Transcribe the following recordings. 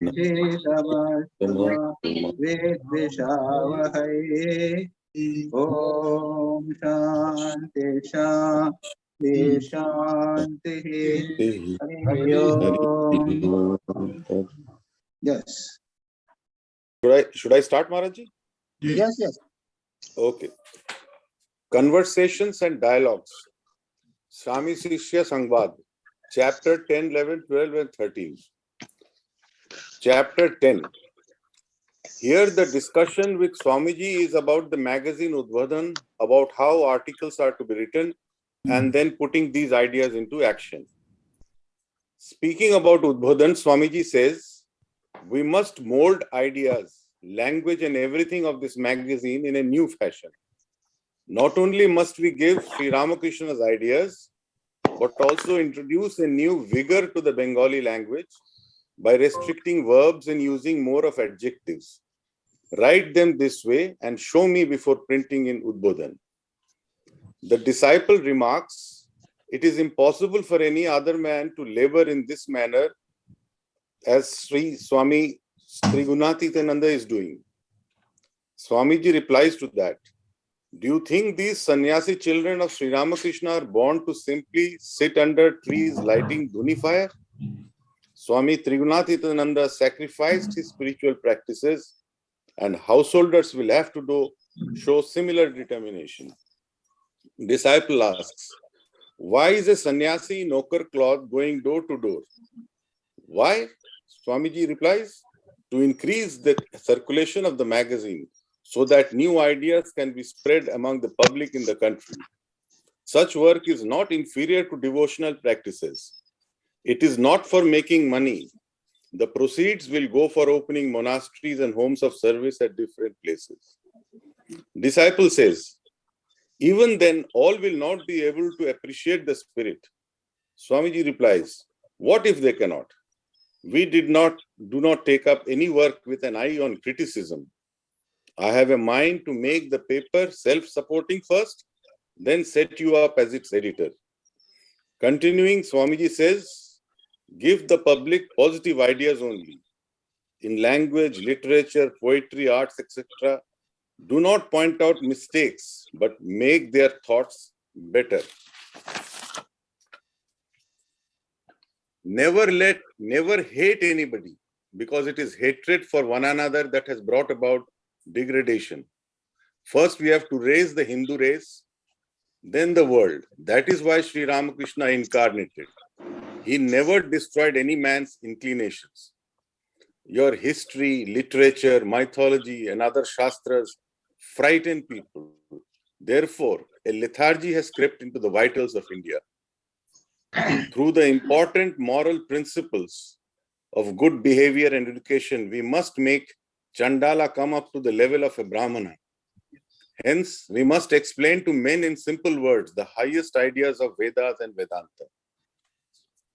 चेतमस्तु विद्विषावहै। ॐ शान्ति शान्ति शान्तिः। हरि ओम्. Yes. Should I start, Maharaji? Yes, yes. Okay. Conversations and dialogues. Swami Shishya Sangvad, chapter 10, 11, 12, and 13. Chapter 10. Here the discussion with Swamiji is about the magazine Udbodhan, about how articles are to be written, and then putting these ideas into action. Speaking about Udbodhan, Swamiji says, we must mold ideas, language, and everything of this magazine in a new fashion. Not only must we give Sri Ramakrishna's ideas, but also introduce a new vigor to the Bengali language by restricting verbs and using more of adjectives. Write them this way and show me before printing in Udbodhan. The disciple remarks, it is impossible for any other man to labor in this manner as Sri Swami Trigunatityananda is doing. Swamiji replies to that, do you think these sannyasi children of Sri Ramakrishna are born to simply sit under trees lighting dhuni fire? Swami Trigunatityananda sacrificed his spiritual practices, and householders will have to show similar determination. Disciple asks, why is a sannyasi in ochre cloth going door to door? Why? Swamiji replies, to increase the circulation of the magazine so that new ideas can be spread among the public in the country. Such work is not inferior to devotional practices. It is not for making money. The proceeds will go for opening monasteries and homes of service at different places. Disciple says, even then, all will not be able to appreciate the spirit. Swamiji replies, what if they cannot? We do not take up any work with an eye on criticism. I have a mind to make the paper self-supporting first, then set you up as its editor. Continuing, Swamiji says, give the public positive ideas only. In language, literature, poetry, arts, etc., do not point out mistakes, but make their thoughts better. Never hate anybody, because it is hatred for one another that has brought about degradation. First, we have to raise the Hindu race, then the world. That is why Sri Ramakrishna incarnated. He never destroyed any man's inclinations. Your history, literature, mythology, and other shastras frighten people. Therefore, a lethargy has crept into the vitals of India. Through the important moral principles of good behavior and education, we must make Chandala come up to the level of a Brahmana. Hence, we must explain to men in simple words the highest ideas of Vedas and Vedanta.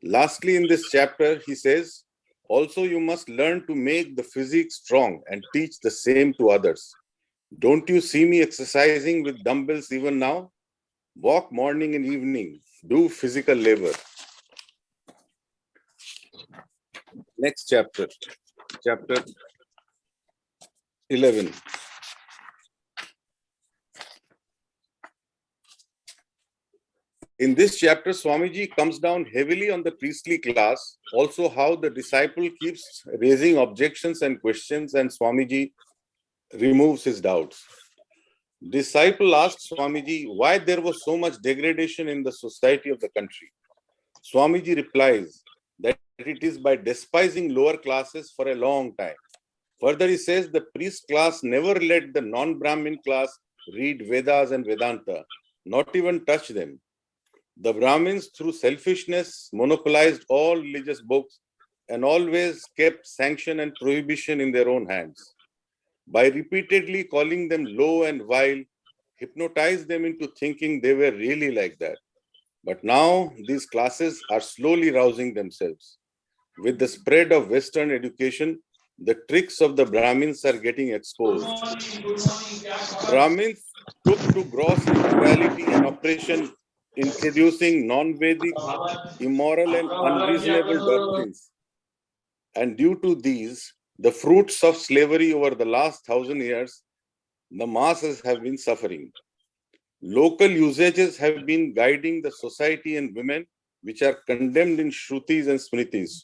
Lastly, in this chapter, he says, also you must learn to make the physique strong and teach the same to others. Don't you see me exercising with dumbbells even now? Walk morning and evening. Do physical labor. Next chapter, chapter 11. In this chapter, Swamiji comes down heavily on the priestly class, also how the disciple keeps raising objections and questions, and Swamiji removes his doubts. Disciple asks Swamiji why there was so much degradation in the society of the country. Swamiji replies that it is by despising lower classes for a long time. Further, he says the priest class never let the non-Brahmin class read Vedas and Vedanta, not even touch them. The Brahmins, through selfishness, monopolized all religious books and always kept sanction and prohibition in their own hands. By repeatedly calling them low and vile, hypnotized them into thinking they were really like that. But now these classes are slowly rousing themselves. With the spread of Western education, the tricks of the Brahmins are getting exposed. Brahmins took to gross immorality and oppression, introducing non-Vedic, immoral and unreasonable doctrines. And due to these, the fruits of slavery over the last 1,000 years, the masses have been suffering. Local usages have been guiding the society and women, which are condemned in Shrutis and Smritis.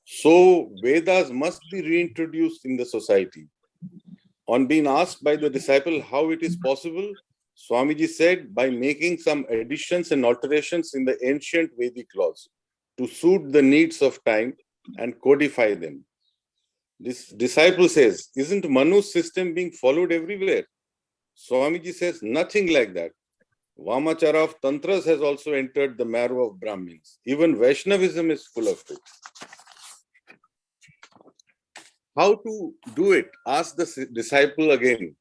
So Vedas must be reintroduced in the society. On being asked by the disciple how it is possible, Swamiji said by making some additions and alterations in the ancient Vedic laws to suit the needs of time and codify them. This disciple says, isn't Manu's system being followed everywhere? Swamiji says, nothing like that. Vamachara of Tantras has also entered the marrow of Brahmins. Even Vaishnavism is full of it. How to do it? Ask the disciple again.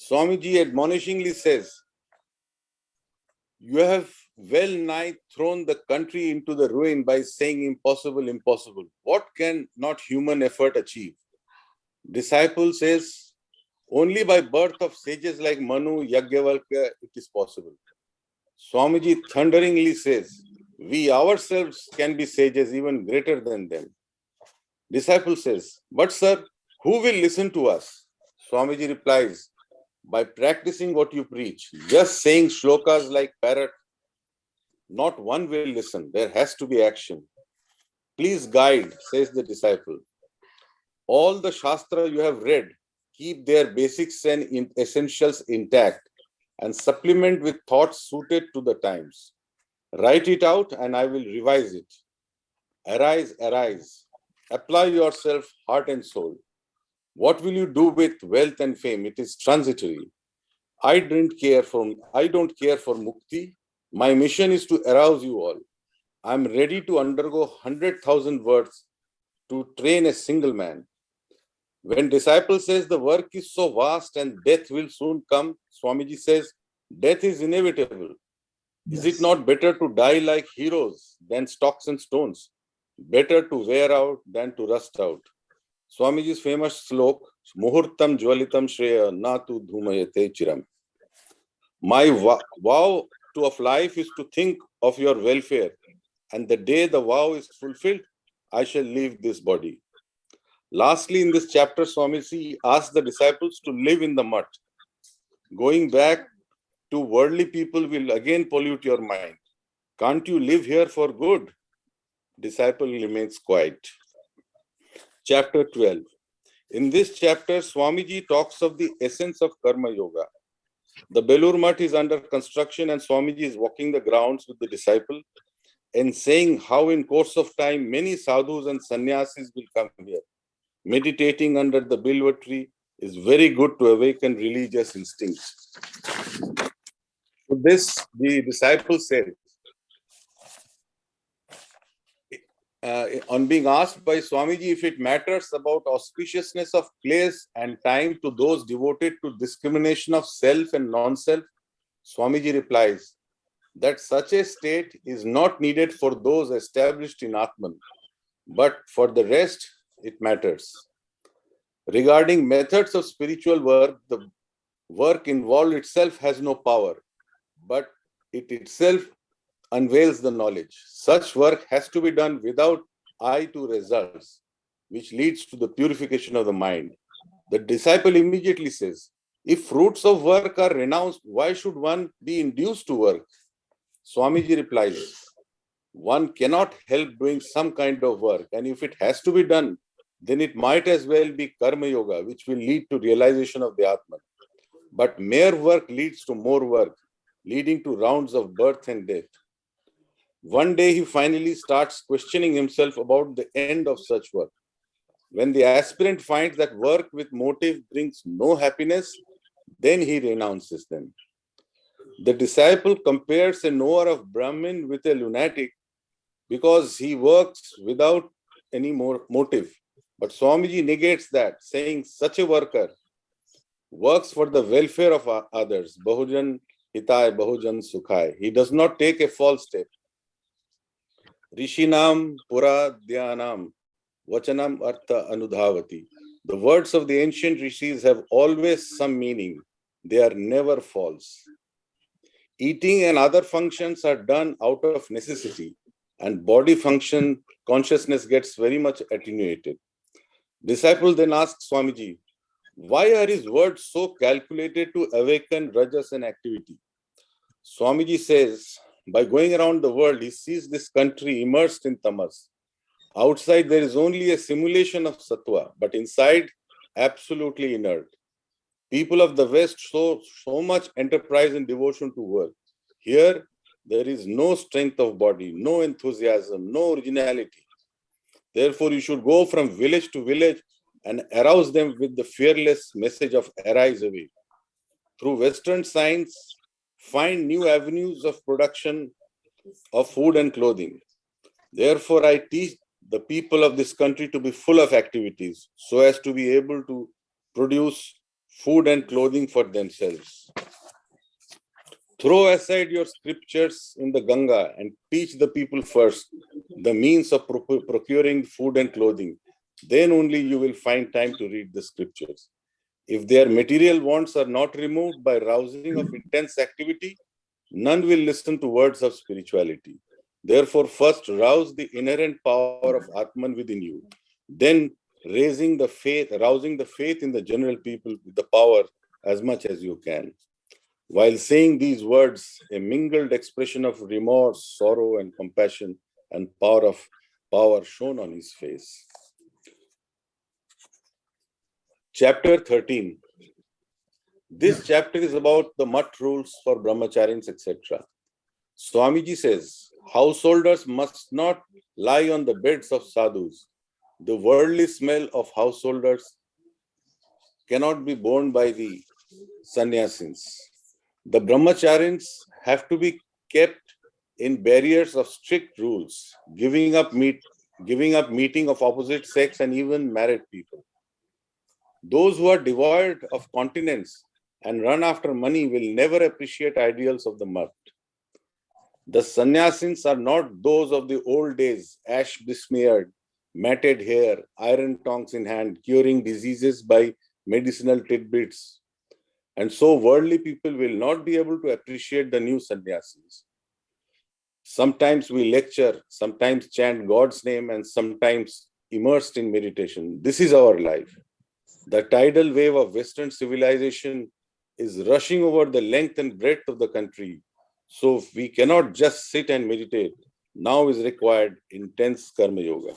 Swamiji admonishingly says, you have well nigh thrown the country into the ruin by saying impossible, impossible. What can not human effort achieve? Disciple says, only by birth of sages like Manu, Yajnavalkya, it is possible. Swamiji thunderingly says, we ourselves can be sages even greater than them. Disciple says, but sir, who will listen to us? Swamiji replies, by practicing what you preach. Just saying shlokas like parrot, not one will listen. There has to be action. Please guide, says the disciple. All the Shastra you have read, keep their basics and essentials intact and supplement with thoughts suited to the times. Write it out and I will revise it. Arise, arise. Apply yourself, heart and soul. What will you do with wealth and fame? It is transitory. I don't care for mukti. My mission is to arouse you all. I am ready to undergo 100,000 words to train a single man. When disciple says the work is so vast and death will soon come, Swamiji says, death is inevitable. Yes. Is it not better to die like heroes than stocks and stones? Better to wear out than to rust out. Swamiji's famous slok, Muhurtam Jwalitam Shreya Natu Dhumayate Chiram. My vow of life is to think of your welfare, and the day the vow is fulfilled, I shall leave this body. Lastly, in this chapter, Swamiji asked the disciples to live in the mud. Going back to worldly people will again pollute your mind. Can't you live here for good? Disciple remains quiet. Chapter 12. In this chapter, Swamiji talks of the essence of Karma Yoga. The Belur Mutt is under construction and Swamiji is walking the grounds with the disciple and saying how in course of time many sadhus and sannyasis will come here. Meditating under the bilva tree is very good to awaken religious instincts. To this, the disciple said, on being asked by Swamiji if it matters about auspiciousness of place and time to those devoted to discrimination of self and non-self, Swamiji replies that such a state is not needed for those established in Atman, but for the rest, it matters. Regarding methods of spiritual work, the work involved itself has no power, but it itself unveils the knowledge. Such work has to be done without eye to results, which leads to the purification of the mind. The disciple immediately says, if fruits of work are renounced, why should one be induced to work? Swamiji replies, one cannot help doing some kind of work, and if it has to be done, then it might as well be Karma Yoga, which will lead to realization of the Atman. But mere work leads to more work, leading to rounds of birth and death. One day he finally starts questioning himself about the end of such work. When the aspirant finds that work with motive brings no happiness, then he renounces them. The disciple compares a knower of Brahmin with a lunatic because he works without any more motive. But Swamiji negates that, saying such a worker works for the welfare of others. Bahujan hitai, bahujan sukhai. He does not take a false step. Rishinam pura dhyanam vachanam artha anudhavati. The words of the ancient rishis have always some meaning. They are never false. Eating and other functions are done out of necessity. and body function consciousness gets very much attenuated. Disciple then asks Swamiji, why are his words so calculated to awaken rajas and activity? Swamiji says, by going around the world, he sees this country immersed in tamas. Outside, there is only a simulation of sattva, but inside, absolutely inert. People of the West show so much enterprise and devotion to work. Here, there is no strength of body, no enthusiasm, no originality. Therefore, you should go from village to village and arouse them with the fearless message of arise away. Through Western science, find new avenues of production of food and clothing. Therefore, I teach the people of this country to be full of activities so as to be able to produce food and clothing for themselves. Throw aside your scriptures in the Ganga and teach the people first the means of procuring food and clothing. Then only you will find time to read the scriptures. If their material wants are not removed by rousing of intense activity, none will listen to words of spirituality. Therefore, first rouse the inherent power of Atman within you. Then rousing the faith in the general people with the power as much as you can. While saying these words, a mingled expression of remorse, sorrow, and compassion and power shone on his face. Chapter 13. This chapter is about the mutt rules for brahmacharis, etc. Swamiji says, householders must not lie on the beds of sadhus. The worldly smell of householders cannot be borne by the sannyasins. The brahmacharis have to be kept in barriers of strict rules, giving up meeting of opposite sex and even married people. Those who are devoid of continence and run after money will never appreciate ideals of the mutt. The sannyasins are not those of the old days, ash besmeared, matted hair, iron tongs in hand, curing diseases by medicinal tidbits. And so worldly people will not be able to appreciate the new sannyasins. Sometimes we lecture, sometimes chant God's name, and sometimes immersed in meditation. This is our life. The tidal wave of Western civilization is rushing over the length and breadth of the country. So we cannot just sit and meditate. Now is required intense karma yoga.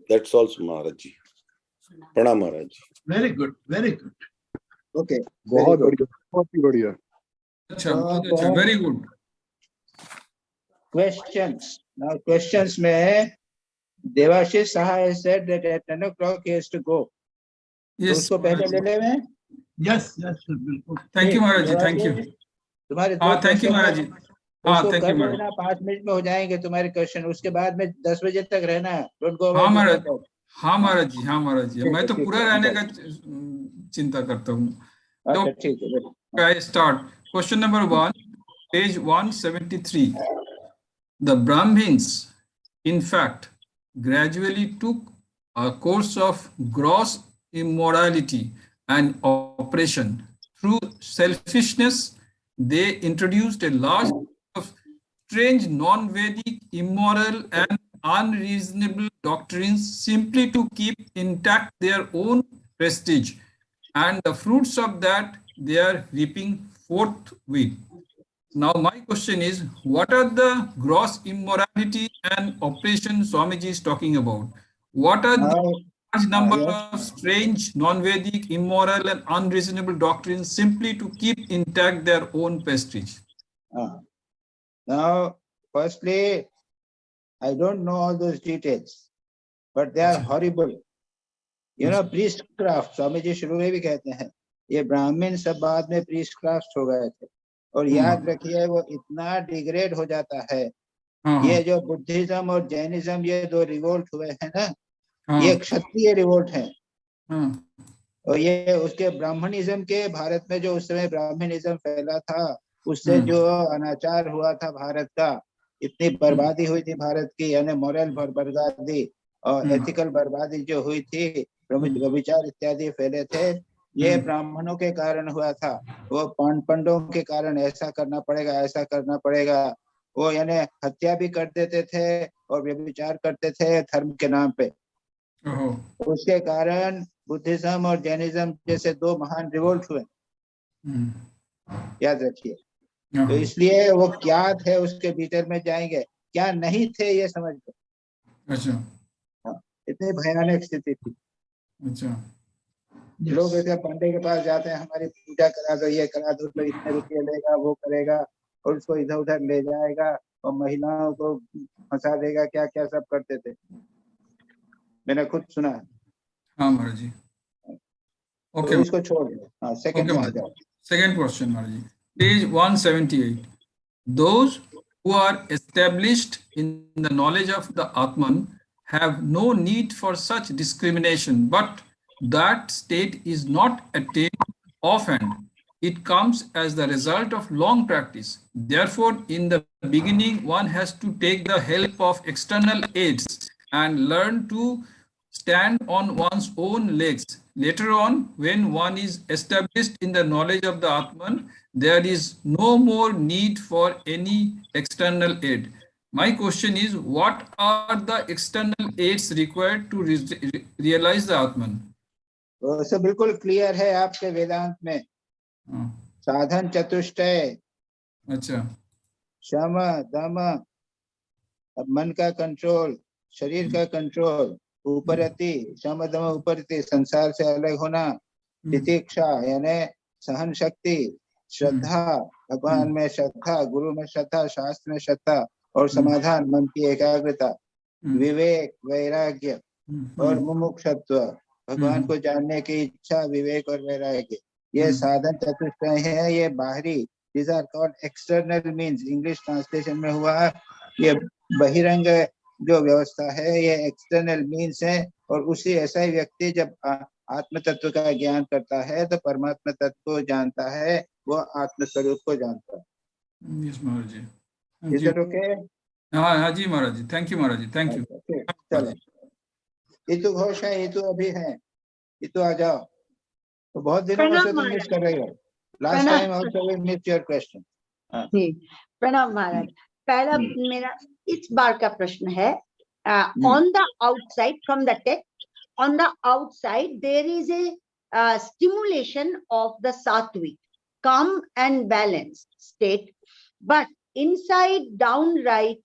That's also Maharajji. Pranam Maharaj. Very good, very good. Okay. बहुत बढ़िया अच्छा, बहुत अच्छा, very good. Questions. Now questions में Devashish Saha has said that at 10 o'clock he has to go. Yes. उसको पहले ले ले मैं. Yes, बिल्कुल. Thank you Maharaj ji, thank you. तुम्हारे thank you Maharaj ji. thank you Maharaj. 5 minute में हो जाएंगे तुम्हारे क्वेश्चन. उसके बाद में 10 बजे तक रहना है. Don't go away. हाँ महाराज जी, मैं तो पूरा रहने का चिंता करता हूँ. तो ठीक है. I start. Question number 1, page 173. The Brahmins, in fact, gradually took a course of gross immorality and oppression. Through selfishness, they introduced a large of strange non-Vedic, immoral and unreasonable doctrines simply to keep intact their own prestige, and the fruits of that they are reaping forthwith. Now my question is, what are the gross immorality and oppression Swamiji is talking about? What are the large number of strange non-Vedic, immoral and unreasonable doctrines simply to keep intact their own prestige? Now, firstly, I don't know all those details, but they are horrible. You know, priestcraft, Swami ji शुरू में भी कहते हैं, ये ब्राह्मण सब बाद में priestcraft हो गए थे. और याद रखिए वो इतना डिग्रेड हो जाता है. ये जो बुद्धिज्म और जैनिज्म ये दो रिवोल्ट हुए हैं ना, ये क्षत्रिय रिवोल्ट हैं. और ये उसके ब्राह्मणिज्म के भारत में जो उस समय ब्राह्मणिज्म फैला था, उससे जो अनाचार हुआ था भारत का, इतनी बर्बादी हुई थी भारत की, यानी मोरल बर्बादी और एथिकल बर्बादी जो हुई थी, व्यभिचार इत्यादि फैले थे, ये ब्राह्मणों के कारण हुआ था. वो पांडवों के कारण ऐसा करना पड़ेगा, ऐसा करना पड़ेगा. वो यानी हत्या भी कर देते थे और व्यभिचार करते थे धर्म के नाम पे। ओहो, उसके कारण बुद्धिज्म और जैनिज्म जैसे दो महान रिवोल्ट हुए, हम्म, याद रखिए। तो ओहो, इसलिए वो क्या थे उसके भीतर में जाएंगे, क्या नहीं थे ये समझ लो। अच्छा, हाँ, इतनी भयानक स्थिति थी। अच्छा, लोग ऐसे पंडे के पास जाते हैं, हमारी पूजा करा दो, ये करा दो, तो इतने रुपये लेगा, वो करेगा और उसको इधर उधर ले जाएगा और महिलाओं को फंसा देगा, क्या क्या सब करते थे, मैंने खुद सुना है। हाँ महाराज जी, तो ओके, इसको छोड़ दो। हाँ, सेकंड में आ जाओ। second question Maharaj ji, page 178. Those who are established in the knowledge of the Atman have no need for such discrimination, but that state is not attained offhand. It comes as the result of long practice. Therefore, in the beginning, one has to take the help of external aids and learn to stand on one's own legs. Later on, when one is established in the knowledge of the Atman, there is no more need for any external aid. My question is, what are the external aids required to realize the Atman? तो सब बिल्कुल clear है आपके वेदांत में। हाँ, साधन चतुष्टय, अच्छा, शम दम, अब मन का कंट्रोल, शरीर का कंट्रोल, उपरति, शम दम उपरति, संसार से अलग होना, तितिक्षा यानी सहन शक्ति, श्रद्धा, भगवान में श्रद्धा, गुरु में श्रद्धा, शास्त्र में श्रद्धा, और समाधान मन की एकाग्रता, विवेक, वैराग्य और मुमुक्षुत्व, भगवान को जानने की इच्छा, विवेक और वैराग्य, ये साधन चतुष्टय है। ये बाहरी, these are called external means, English translation में हुआ है। ये बहिरंग जो व्यवस्था है ये एक्सटर्नल मीन्स है। और उसी ऐसा ही व्यक्ति जब आत्म तत्व का ज्ञान करता है तो परमात्मा तत्व को जानता है, वो आत्म स्वरूप को जानता है। Yes Maharaj ji, Is that okay? हाँ हाँ जी Maharaj ji, thank you Maharaj ji, thank you. Okay, चलो, ऋतु घोष है, ऋतु अभी है, ऋतु आ जाओ। तो बहुत दिनों में से तुम मिस कर रही हो। Last time also we missed your question. प्रणाम महाराज। पहला मेरा इस बार का प्रश्न है, on the outside from the text, on the outside there is a stimulation of the sattvic calm and balanced state, but inside downright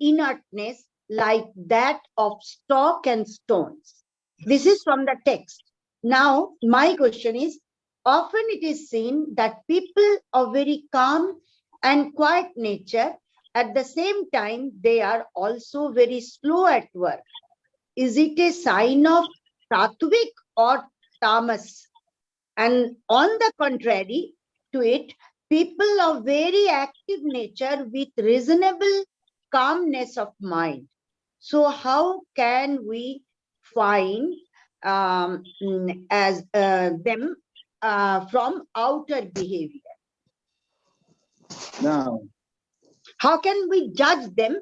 inertness like that of stock and stones. This is from the text. Now my question is, often it is seen that people of very calm and quiet nature, at the same time they are also very slow at work. Is it a sign of sattvic or tamas? And on the contrary to it, people of very active nature with reasonable calmness of mind. So how can we find as them from outer behavior? Now, how can we judge them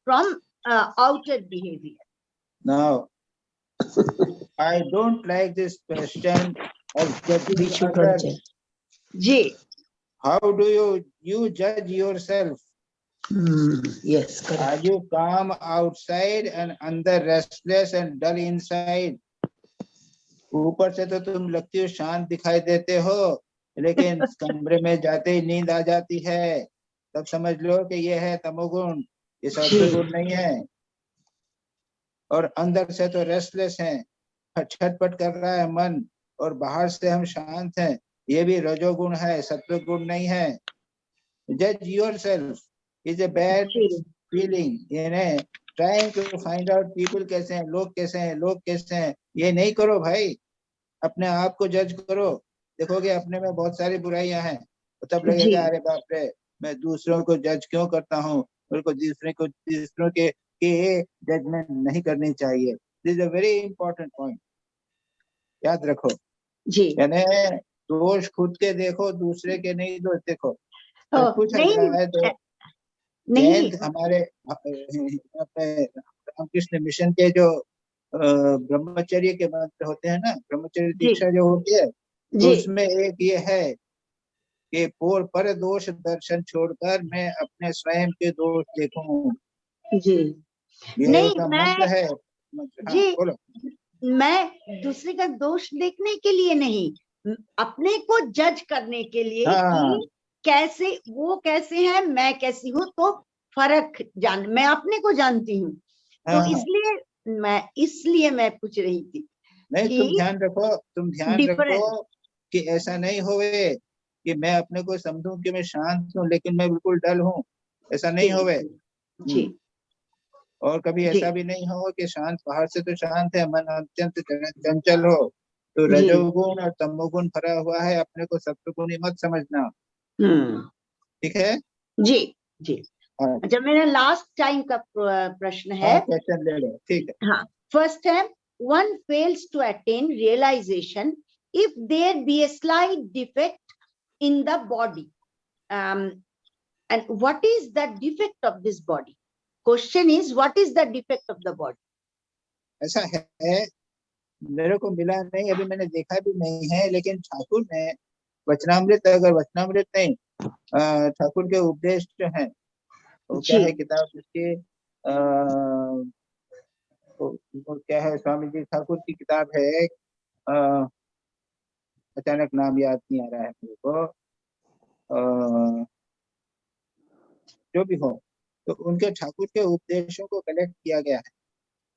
from outer behavior? Now, I don't like this question of judging others. Ji. How do you judge yourself? Yes, correct. Are you calm outside and under restless and dull inside? ऊपर से तो तुम लगती हो शांत दिखाई देते हो, लेकिन कमरे में जाते ही नींद आ जाती है, तब समझ लो कि ये है तमोगुण, ये सत्वगुण नहीं है। और अंदर से तो रेस्टलेस है, छटपट कर रहा है मन, और बाहर से हम शांत हैं, ये भी रजोगुण है, सत्वगुण नहीं है। जज yourself is a bad feeling, यानी trying to find out people कैसे हैं, लोग कैसे हैं, लोग कैसे हैं, ये नहीं करो भाई। अपने आप को जज करो, देखोगे अपने में बहुत सारी बुराइयां हैं, तो तब लगेगा अरे बाप रे, मैं दूसरों को जज क्यों करता हूँ, मेरे को दूसरों के जजमेंट नहीं करनी चाहिए। This is a very important point, याद रखो जी। यानी दोष खुद के देखो, दूसरे के नहीं दोष देखो। कुछ है तो नहीं, हमारे रामकृष्ण मिशन के जो ब्रह्मचर्य के मंत्र होते हैं ना, ब्रह्मचर्य दीक्षा जो होती है, तो उसमें एक ये है कि पर दोष दर्शन छोड़कर मैं अपने स्वयं के दोष देखूं। जी ये नहीं, उसका मैं मंत्र है। हाँ, जी बोलो। मैं दूसरे का दोष देखने के लिए नहीं, अपने को जज करने के लिए हाँ कि कैसे वो कैसे है, मैं कैसी हूँ, तो फर्क मैं अपने को जानती हूँ। तो हाँ, इसलिए मैं पूछ रही थी नहीं कि तुम ध्यान रखो डिफरेंस। कि ऐसा नहीं होवे कि मैं अपने को समझूं कि मैं शांत हूँ लेकिन मैं बिल्कुल डल हूँ, ऐसा नहीं होवे। जी और कभी जी ऐसा भी नहीं हो कि शांत बाहर से तो शांत है, मन अत्यंत चंचल हो, तो जी रजोगुण और तमोगुण भरा हुआ है, अपने को सत्वगुणी मत समझना। हम्म ठीक है। जी जी। हाँ, अच्छा, मेरा लास्ट टाइम का प्रश्न है। हाँ क्वेश्चन ले लो, ठीक है। हाँ, फर्स्ट है, one fails to attain realization if there be a slight defect in the body. And what is the defect of this body? Question is, what is the defect of the body? ऐसा है, मेरे को मिला नहीं, अभी मैंने देखा भी नहीं है, लेकिन ठाकुर ने वचनामृत, अगर वचनामृत नहीं, ठाकुर के उपदेश जो है, वो क्या जी है किताब उसकी, वो क्या है, स्वामी जी ठाकुर की किताब है, अ, अचानक नाम याद नहीं आ रहा है मेरे को, जो भी हो, तो उनके ठाकुर के उपदेशों को कलेक्ट किया गया है,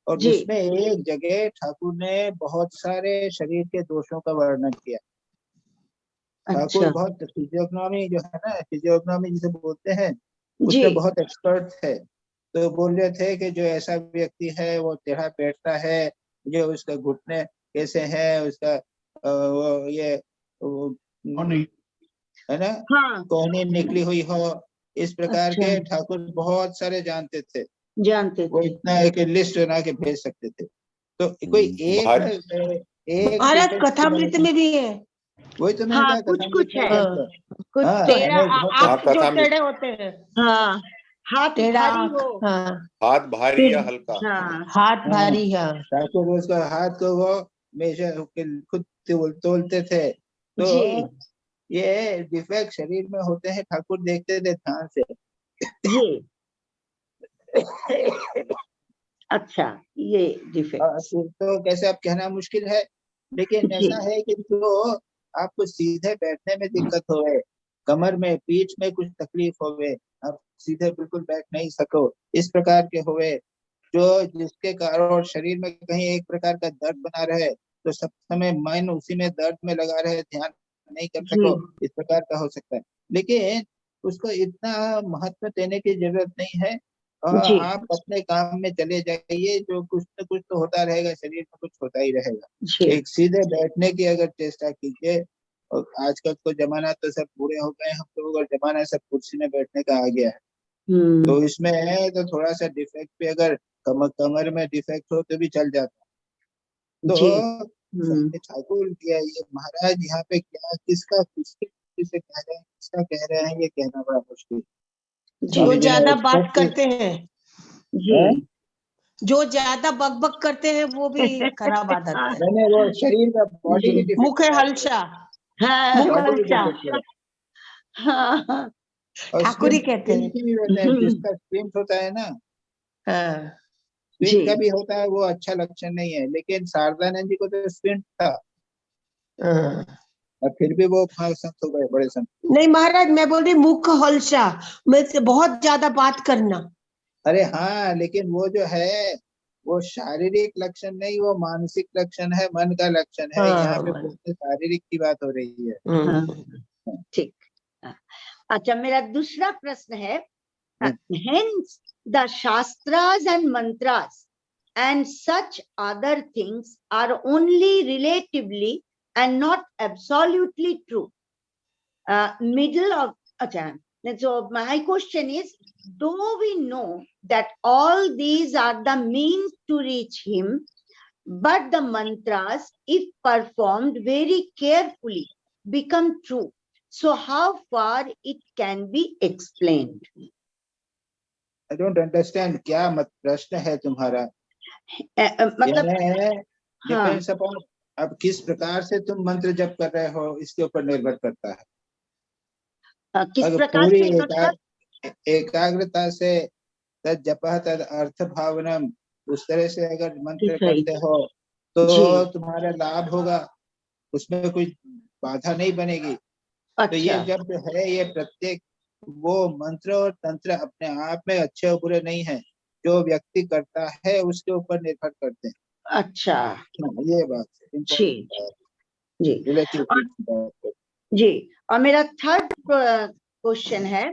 और जी उसमें एक जगह ठाकुर ने बहुत सारे शरीर के दोषों का वर्णन किया। ठाकुर अच्छा बहुत फिजियोग्नोमी जो है ना, फिजियोग्नोमी जिसे बोलते हैं, जी उसमें बहुत एक्सपर्ट है। तो बोल रहे थे कि जो ऐसा व्यक्ति है वो टेढ़ा बैठता है, जो उसका घुटने कैसे है, उसका वो ये वो, है ना, हाँ कोहनी निकली हुई हो, इस प्रकार अच्छा के ठाकुर बहुत सारे जानते थे। जानते वो थे। इतना एक लिस्ट बना के भेज सकते थे। तो कोई भारी एक महाराज defect की कथामृत वजह से- में भी है। वही तो मैंने हाँ, कहा, कुछ कथामृत कुछ में है, भी है। कुछ हाँ, तो टेढ़ा अनेक बहुत हाँ, आंख जो कथामृत। टेढ़े होते हैं, हाँ, हाथ टेढ़ा भारी आंख, हो, हाँ, हाथ भारी या हल्का। हाँ हाथ हाँ, भारी, हाँ ठाकुर उसका हाथ को वो हमेशा खुद तोलते थे। तो जी ये डिफेक्ट शरीर में होते हैं, ठाकुर देखते थे ध्यान से। जी। अच्छा, ये डिफेक्ट। तो कैसे आप कहना मुश्किल है, लेकिन जी ऐसा है कि जो आपको सीधे बैठने में दिक्कत होवे, कमर में पीठ में कुछ तकलीफ होवे, आप सीधे बिल्कुल बैठ नहीं सको, इस प्रकार के होवे, जो जिसके कारण और शरीर में कहीं एक प्रकार का दर्द बना रहे, तो सब समय मन उसी में दर्द में लगा रहे, ध्यान नहीं कर जी सको, इस प्रकार का हो सकता है। लेकिन उसको इतना महत्व देने की जरूरत नहीं है। जी आप अपने काम में चले जाइए, जो कुछ न कुछ तो होता रहेगा, शरीर में कुछ होता ही रहेगा। जी एक सीधे बैठने की अगर चेष्टा कीजिए, और आजकल तो जमाना तो सब पूरे हो गए, हम लोग और जमाना सब कुर्सी में बैठने का आ गया है। तो इसमें है तो थोड़ा सा डिफेक्ट भी, अगर कमर में डिफेक्ट हो तो भी चल जाता। तो जी स्वामी ठाकुर ये महाराज यहाँ पे क्या, किसका किसे कह रहे हैं, किसका कह रहे हैं, ये कहना बड़ा मुश्किल। जी जो स्वामी जी ने ज्यादा बात स्पष्ट- करते हैं, जी हैं? जो ज्यादा बकबक करते हैं वो भी खराब आदत है। मैंने वो शरीर का बॉडी की डिफेक्ट मुख है हल्सा, हाँ मुख बॉडी की हल्सा, डिफेक्ट हाँ और ठाकुर ही कहते स्किन हैं। की भी होता है, जिसका स्किन होता है ना, हाँ स्पिन जी का भी होता है, वो अच्छा लक्षण नहीं है, लेकिन शारदानंद जी को तो स्पिन था, हाँ। और फिर भी वो संत हो गए, बड़े संत। नहीं महाराज, मैं बोल रही मुख हल्सा, मैं से बहुत ज्यादा बात करना। अरे हाँ, लेकिन वो जो है वो शारीरिक लक्षण नहीं, वो मानसिक लक्षण है, मन का लक्षण है। यहाँ हाँ पे पूरे शारीरिक की बात हो रही है। हाँ, ठीक। अच्छा, मेरा दूसरा प्रश्न है, hence the shastras and mantras and such other things are only relatively and not absolutely true. Middle of so my question is, though we know that all these are the means to reach him, but the mantras, if performed very carefully, become true. So how far it can be explained? I don't understand, क्या प्रश्न है तुम्हारा? मतलब हाँ, depends upon अब किस प्रकार से तुम मंत्र जप कर रहे हो, इसके ऊपर निर्भर करता है। किस अगर प्रकार पूरी से मतलब? एकाग्रता से तद जपः तद अर्थ भावनम, उस तरह से अगर मंत्र सही। करते हो तो जी। तुम्हारा लाभ होगा, उसमें कोई बाधा नहीं बनेगी। तो ये अच्छा, जब है, ये प्रत्येक वो मंत्र और तंत्र अपने आप में अच्छे और बुरे नहीं है, जो व्यक्ति करता है उसके ऊपर निर्भर करते हैं। अच्छा। हाँ, ये बात है, जी important बात, जी। relative और बात है। जी, और मेरा थर्ड क्वेश्चन है,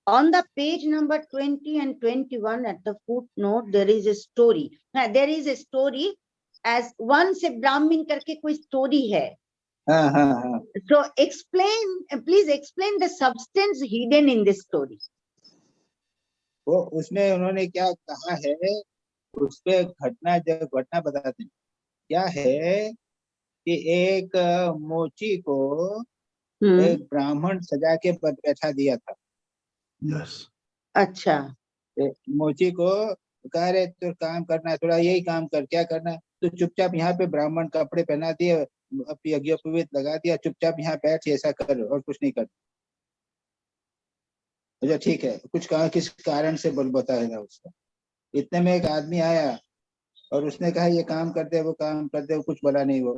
on the page number 20 and 21 at the footnote there is a story. There is a story as once a Brahmin करके कोई story है. हाँ हाँ हाँ, So please explain the substance hidden in this story. वो उसमें उन्होंने क्या कहा है, उसपे घटना, जब घटना बताते हैं, क्या है कि एक मोची को एक ब्राह्मण सजा के बैठा दिया था। अच्छा। मोची को कह रहे तो काम करना है, थोड़ा यही काम कर, क्या करना है, तो चुपचाप यहाँ पे ब्राह्मण कपड़े पहना दिए, यज्ञोपवीत लगा दिया, चुपचाप यहाँ बैठ, ऐसा कर और कुछ नहीं कर। अच्छा ठीक है, कुछ कहा किस कारण से बोल बताएगा उसका। इतने में एक आदमी आया और उसने कहा ये काम करते, वो काम करते, वो कुछ बोला नहीं वो।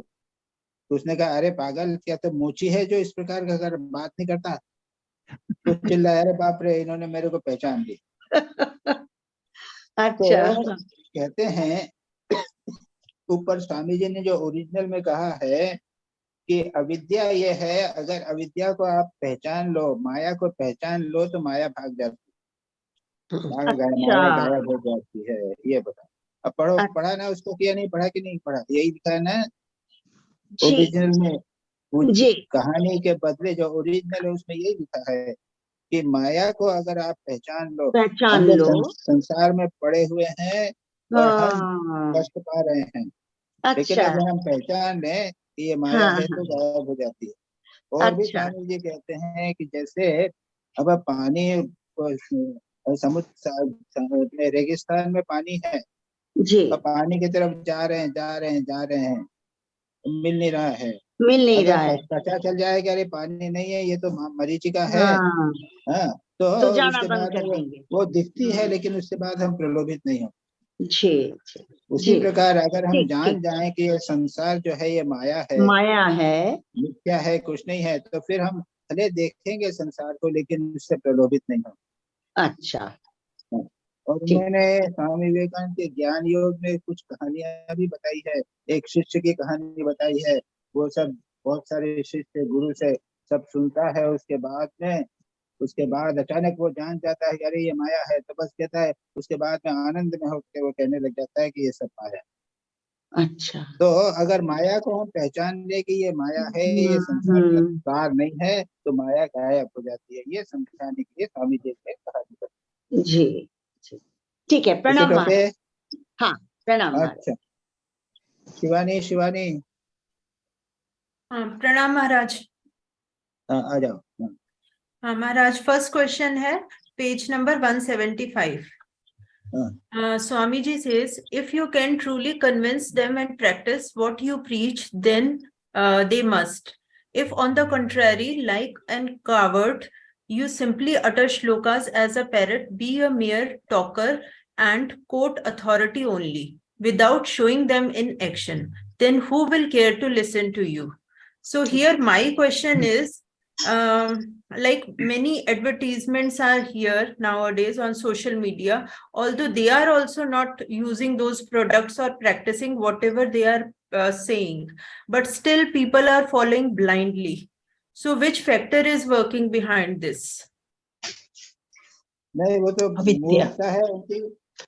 तो उसने कहा अरे पागल, क्या तो मोची है जो इस प्रकार का अगर बात नहीं करता। तो चिल्लाया, अरे बाप रे, इन्होंने मेरे को पहचान ली। अच्छा। तो कहते हैं ऊपर स्वामी जी ने जो ओरिजिनल में कहा है कि अविद्या ये है, अगर अविद्या को आप पहचान लो, माया को पहचान लो, तो माया भाग जाती है, माया गायब हो जाती है। ये बता, अब पढ़ो, पढ़ा ना उसको, किया नहीं, पढ़ा कि नहीं पढ़ा, यही लिखा है ना ओरिजिनल में। कुछ जी। कहानी के बदले जो ओरिजिनल है उसमें यही लिखा है कि माया को अगर आप पहचान लो, पहचान हम लोग लो। संसार में पड़े हुए हैं और हम कष्ट पा रहे हैं, लेकिन अच्छा। अगर हम पहचान लें कि ये माया हाँ है तो गायब हो जाती है। और भी अच्छा। स्वामी जी कहते हैं कि जैसे अब पानी समुद्र रेगिस्तान में पानी है, जी। अब पानी की तरफ जा रहे हैं, जा रहे हैं, मिल नहीं रहा है। मिल नहीं अगर रहा है। पता चल जाए कि अरे पानी नहीं है, ये तो मरीचिका है, हाँ, हाँ, तो तो जाना उसके बंद बाद कर देंगे। वो दिखती है, लेकिन उसके बाद हम प्रलोभित नहीं हो। जी जी उसी जी। प्रकार अगर हम ठीक जान ठीक। जाएं कि ये संसार जो है ये माया है, माया है। मिथ्या है, कुछ नहीं है, तो फिर हम भले देखेंगे संसार को, लेकिन उससे प्रलोभित नहीं हो। अच्छा। और ठीक। उन्होंने स्वामी विवेकानंद के ज्ञान योग में कुछ कहानियां भी बताई है। एक शिष्य की कहानी बताई है, वो सब बहुत सारे शिष्य गुरु से सब सुनता है, उसके बाद अचानक वो जान जाता है कि अरे ये माया है, तो बस कहता है, उसके बाद में आनंद में होकर वो कहने लग जाता है कि ये सब माया है। अच्छा। तो अगर माया को हम पहचान ले कि ये माया है, ये संसार का हम्म। सार नहीं है, तो माया गायब हो जाती है। ये समझाने के लिए स्वामी जी ने कहानी जी जी। ठीक है, प्रणाम बताई। महाराज। हाँ, प्रणाम महाराज। अच्छा, शिवानी, शिवानी, हाँ, प्रणाम महाराज। हाँ, आ जाओ। हाँ, हाँ महाराज, फर्स्ट क्वेश्चन है पेज नंबर 175. हाँ, Swamiji says, if you can truly convince them and practice what you preach, then they must. If on the contrary, like an coward, you simply utter shlokas as a parrot, be a mere talker and quote authority only, without showing them in action, then who will care to listen to you? So here my question is, like many advertisements are here nowadays on social media, although they are also not using those products or practicing whatever they are saying, but still people are following blindly. So which factor is working behind this? नहीं, वो तो अविद्या। मूर्खता है उनकी।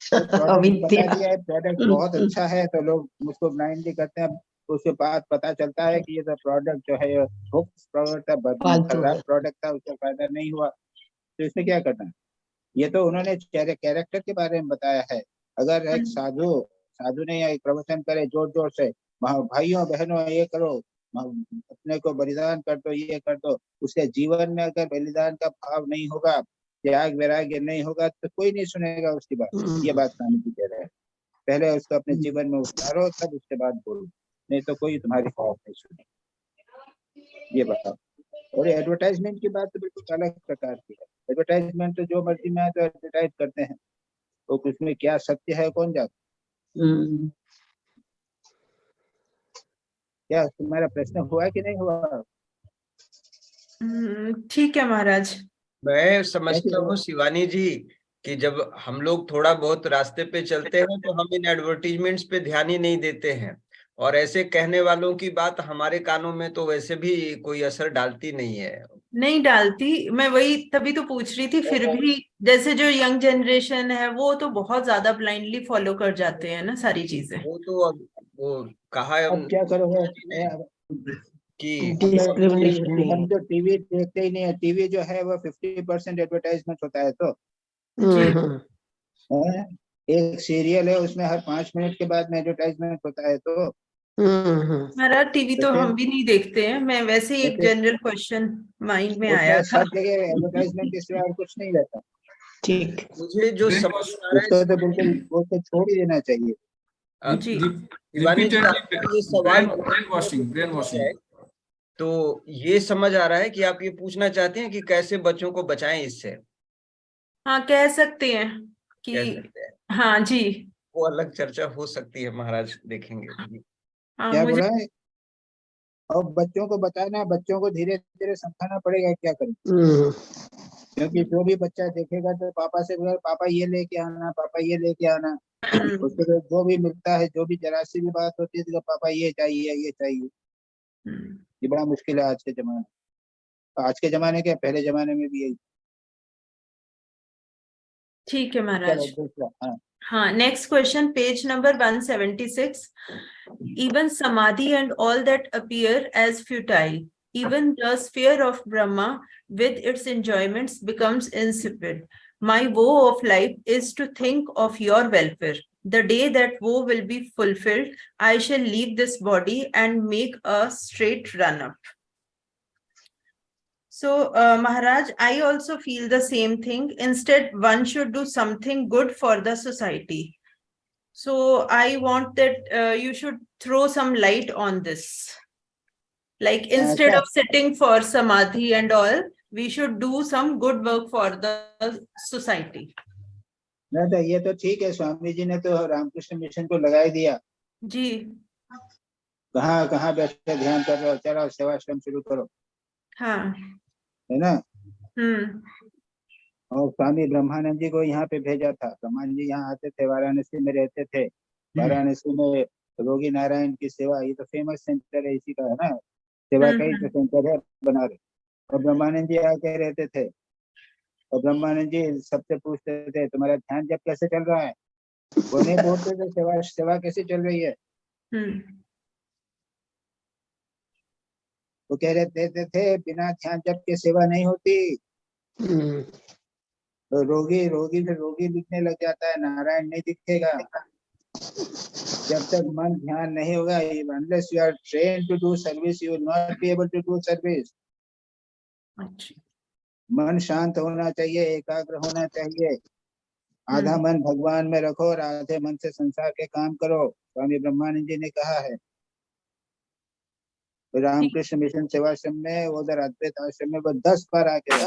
Product अविद्या। बता दिया है, प्रोडक्ट बहुत अच्छा है, तो लोग उसको ब्लाइंडली करते हैं। उसके बाद पता चलता है कि ये तो प्रोडक्ट जो है हुक्स प्रोडक्ट था, फालतू खराब है। प्रोडक्ट था, उसका फायदा नहीं हुआ, तो इसमें क्या करना है। ये तो उन्होंने कैरेक्टर के बारे में बताया है। अगर एक साधु साधु ने एक प्रवचन करे जोर जोर से, भाइयों बहनों ये करो, अपने को बलिदान कर दो, ये कर दो, उसके जीवन में अगर बलिदान का भाव नहीं होगा, त्याग वैराग्य नहीं होगा, तो कोई नहीं सुनेगा उसकी बात। ये बात स्वामी जी कह रहे हैं। पहले उसको अपने जीवन में उतारो, तब उसके बाद बोलो, नहीं तो कोई तुम्हारी बात नहीं सुनेगा। ये बताओ। और एडवर्टाइजमेंट की बात तो बिल्कुल अलग प्रकार की है। एडवर्टाइजमेंट तो जो मर्जी में तो एडवर्टाइज करते हैं, तो उसमें क्या सत्य है कौन जाता। क्या तुम्हारा प्रश्न हुआ कि नहीं हुआ? ठीक है महाराज। मैं समझता हूँ शिवानी जी कि जब हम लोग थोड़ा बहुत रास्ते पे चलते हैं तो हम इन एडवर्टीजमेंट्स पे ध्यान ही नहीं देते हैं, और ऐसे कहने वालों की बात हमारे कानों में तो वैसे भी कोई असर डालती नहीं है। नहीं डालती, मैं वही तभी तो पूछ रही थी। फिर भी जैसे जो यंग जनरेशन है वो तो बहुत ज्यादा ब्लाइंडली फॉलो कर जाते हैं ना सारी चीजें। वो तो अब वो कहा है अब क्या करोगे कि डिस्क्रिमिनेशन नहीं हम है। तो टीवी देखते ही नहीं है। टीवी जो है वो 50% एडवर्टाइजमेंट होता है। तो हैं? एक सीरियल है उसमें हर 5 मिनट के बाद में एडवर्टाइजमेंट होता है। तो महाराज टीवी तो हम भी नहीं देखते हैं, मैं वैसे ही एक जनरल क्वेश्चन माइंड में आया उसमें था। सब जगह एडवर्टाइजमेंट के सिवा और कुछ नहीं रहता। ठीक। मुझे जो Brain समझ wash. आ रहा उसको है तो बिल्कुल वो तो छोड़ ही देना चाहिए। जी। शिवानी जी, आपका ये सवाल brain washing. तो ये समझ आ रहा है कि आप ये पूछना चाहते हैं कि कैसे बच्चों को बचाएं इससे। हाँ कह सकते हैं कि कह सकते हैं, हाँ जी। वो अलग चर्चा हो सकती है महाराज, देखेंगे। हाँ क्या मुझे बोला है? और बच्चों को बताना, बच्चों को धीरे धीरे समझाना पड़ेगा क्या करें। क्योंकि जो भी बच्चा देखेगा तो पापा से बोलेगा पापा ये लेके आना, पापा ये लेके आना। उसको तो जो भी मिलता है, जो भी जरा सी भी बात होती है तो पापा ये चाहिए ये चाहिए। ये बड़ा मुश्किल है आज के जमाने। आज के जमाने के पहले जमाने में भी यही। ठीक है महाराज। चलो दूसरा। हाँ हाँ next question, page number 176. Even samadhi and all that appear as futile, even the sphere of Brahma with its enjoyments becomes insipid. My woe of life is to think of your welfare. The day that woe will be fulfilled, I shall leave this body and make a straight run up. So, Maharaj, I also feel the same thing. Instead, one should do something good for the society. So, I want that you should throw some light on this. Like, instead of sitting for samadhi and all, we should do some good work for the society. नहीं तो ये तो ठीक है, स्वामी जी ने तो Ramakrishna mission को लगा ही दिया जी। कहाँ कहाँ बैठे ध्यान कर रहे हो, चलो सेवाश्रम शुरू करो। हाँ है ना। हम्म। और स्वामी ब्रह्मानंद जी को यहाँ पे भेजा था। ब्रह्मानंद जी यहाँ आते थे, वाराणसी में रहते थे। वाराणसी में रोगी नारायण की सेवा, ये तो फेमस सेंटर है इसी का, है ना। सेवा का ही तो सेंटर है बनारस। और ब्रह्मानंद जी आके रहते थे। और ब्रह्मानंद जी सबसे पूछते थे तुम्हारा ध्यान जब कैसे चल रहा है। वो नहीं बोलते थे सेवा कैसे चल रही है। वो कह रहे देते थे बिना ध्यान जप के सेवा नहीं होती। तो रोगी दिखने लग जाता है, नारायण नहीं दिखेगा। जब तक मन ध्यान नहीं होगा, unless you are trained to do service, you will not be able to do service. मन शांत होना चाहिए, एकाग्र होना चाहिए। आधा मन भगवान में रखो और आधे मन से संसार के काम करो, स्वामी ब्रह्मानंद जी ने कहा है। रामकृष्ण मिशन सेवाश्रम में, उधर अद्वैत आश्रम में वो 10 बार आके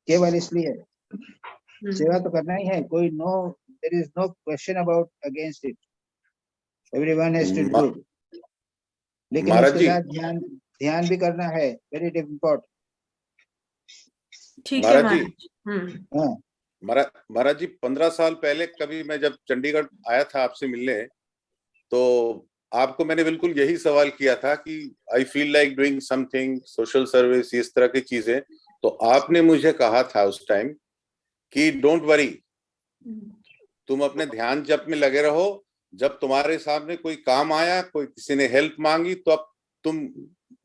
केवल इसलिए सेवा तो करना ही है। कोई there is no question about against it. Everyone has to do. लेकिन उसके साथ ध्यान भी करना है, very important. ठीक है महाराज जी 15 साल पहले कभी मैं जब चंडीगढ़ आया था आपसे मिलने, तो आपको मैंने बिल्कुल यही सवाल किया था कि I feel like doing something social service, इस तरह की चीजें। तो आपने मुझे कहा था उस टाइम कि डोंट वरी, तुम अपने ध्यान जप में लगे रहो। जब तुम्हारे सामने कोई काम आया, कोई किसी ने हेल्प मांगी, तो अब तुम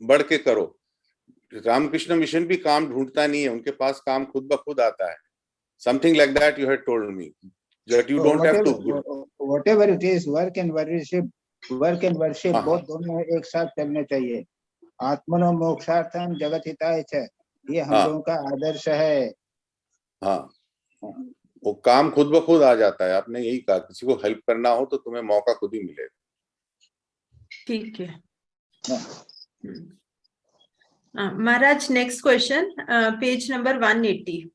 बढ़ के करो। रामकृष्ण मिशन भी काम ढूंढता नहीं है, उनके पास काम खुद ब खुद आता है। Something like that you had told me, that you don't have to. Whatever it is, work and worship बहुत दोनों एक साथ चलने चाहिए। आत्मनो मोक्षार्थम जगत हिताय च, ये हम लोगों का आदर्श है। हाँ, वो काम खुद ब खुद आ जाता है। आपने यही कहा, किसी को हेल्प करना हो तो तुम्हें मौका खुद ही मिलेगा। ठीक है। Maharaj, next question, page number 180.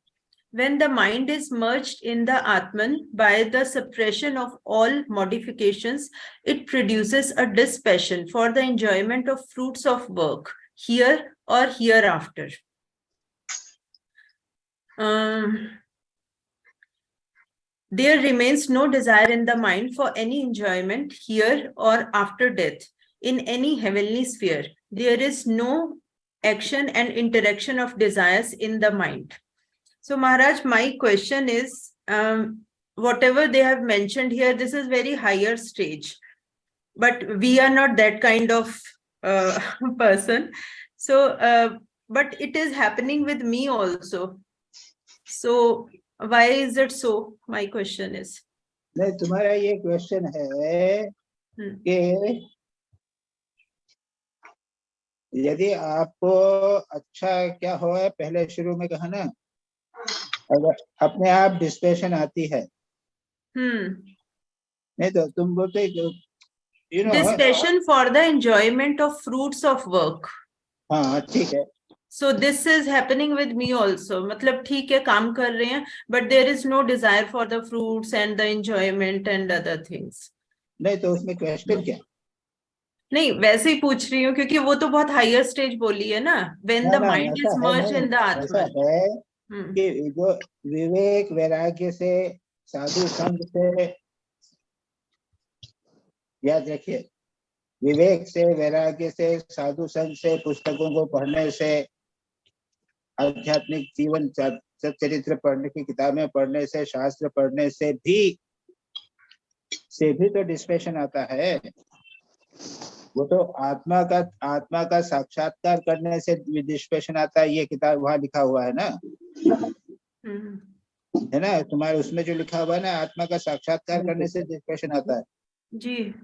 When the mind is merged in the Atman by the suppression of all modifications, it produces a dispassion for the enjoyment of fruits of work, here or hereafter. There remains no desire in the mind for any enjoyment here or after death in any heavenly sphere. There is no action and interaction of desires in the mind. So Maharaj, my question is, whatever they have mentioned here, this is very higher stage, but we are not that kind of person. So, but it is happening with me also. So why is it so? My question is. नहीं, तुम्हारा ये question है कि यदि आपको अच्छा क्या हो, पहले शुरू में कहा ना, अगर अपने आप डिस्पेशन आती है, नहीं तो तुम बोलते dispassion for the enjoyment of fruits of work. हाँ ठीक है. So this is happening with me also. मतलब ठीक है, काम कर रहे हैं, but there is no desire for the fruits and the enjoyment and other things. नहीं तो उसमें क्वेश्चन क्या? नहीं, वैसे ही पूछ रही हूँ क्योंकि वो तो बहुत हायर स्टेज बोली है ना. When the mind is merged in the Atman. ऐसा है कि जो विवेक वैराग्य से, साधु संग से, याद रखिए, विवेक से, वैराग्य से, साधु संग से, पुस्तकों को पढ़ने से, आध्यात्मिक जीवन सच्चरित्र पढ़ने की किताबें पढ़ने से, शास्त्र पढ़ने से भी तो डिस्पेशन आता है. वो तो आत्मा का साक्षात्कार करने से डिस्पेशन आता है. ये किताब वहां लिखा हुआ है ना, है ना, तुम्हारे उसमें जो लिखा हुआ है ना, आत्मा का साक्षात्कार करने से डिस्पेशन आता है जी.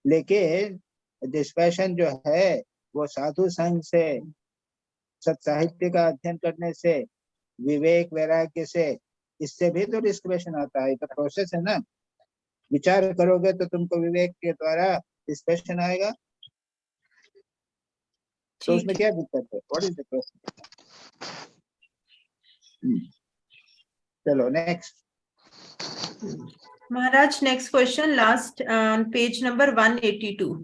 लेकिन डिस्पेशन जो है वो साधु संग से, सत्साहित्य का अध्ययन करने से, विवेक वैराग्य से, इससे भी तो डिस्पेशन आता है. तो प्रोसेस है ना. विचार करोगे तो तुमको विवेक के द्वारा डिस्पेशन आएगा. तो उसमें क्या दिक्कत है? What is the question? चलो next. Maharaj, next question, last page number 182.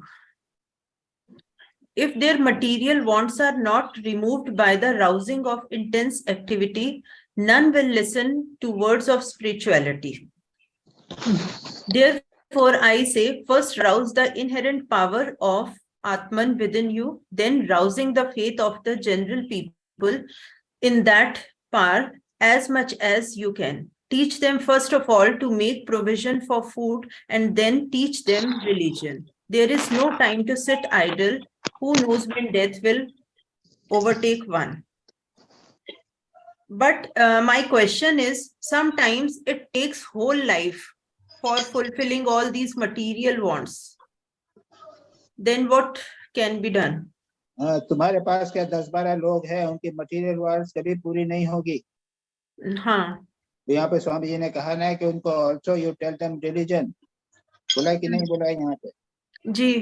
If their material wants are not removed by the rousing of intense activity, none will listen to words of spirituality. Therefore, I say, first rouse the inherent power of Atman within you, then rousing the faith of the general people in that power as much as you can. Teach them first of all to make provision for food and then teach them religion. There is no time to sit idle. Who knows when death will overtake one? But my question is, sometimes it takes whole life for fulfilling all these material wants. Then what can be done? तुम्हारे पास क्या 10-12 लोग हैं, उनकी material wants कभी पूरी नहीं होगी. हाँ. तो यहाँ पे स्वामी जी ने कहा ना कि उनको also you tell them religion. बोला कि नहीं बोला यहाँ पे? जी.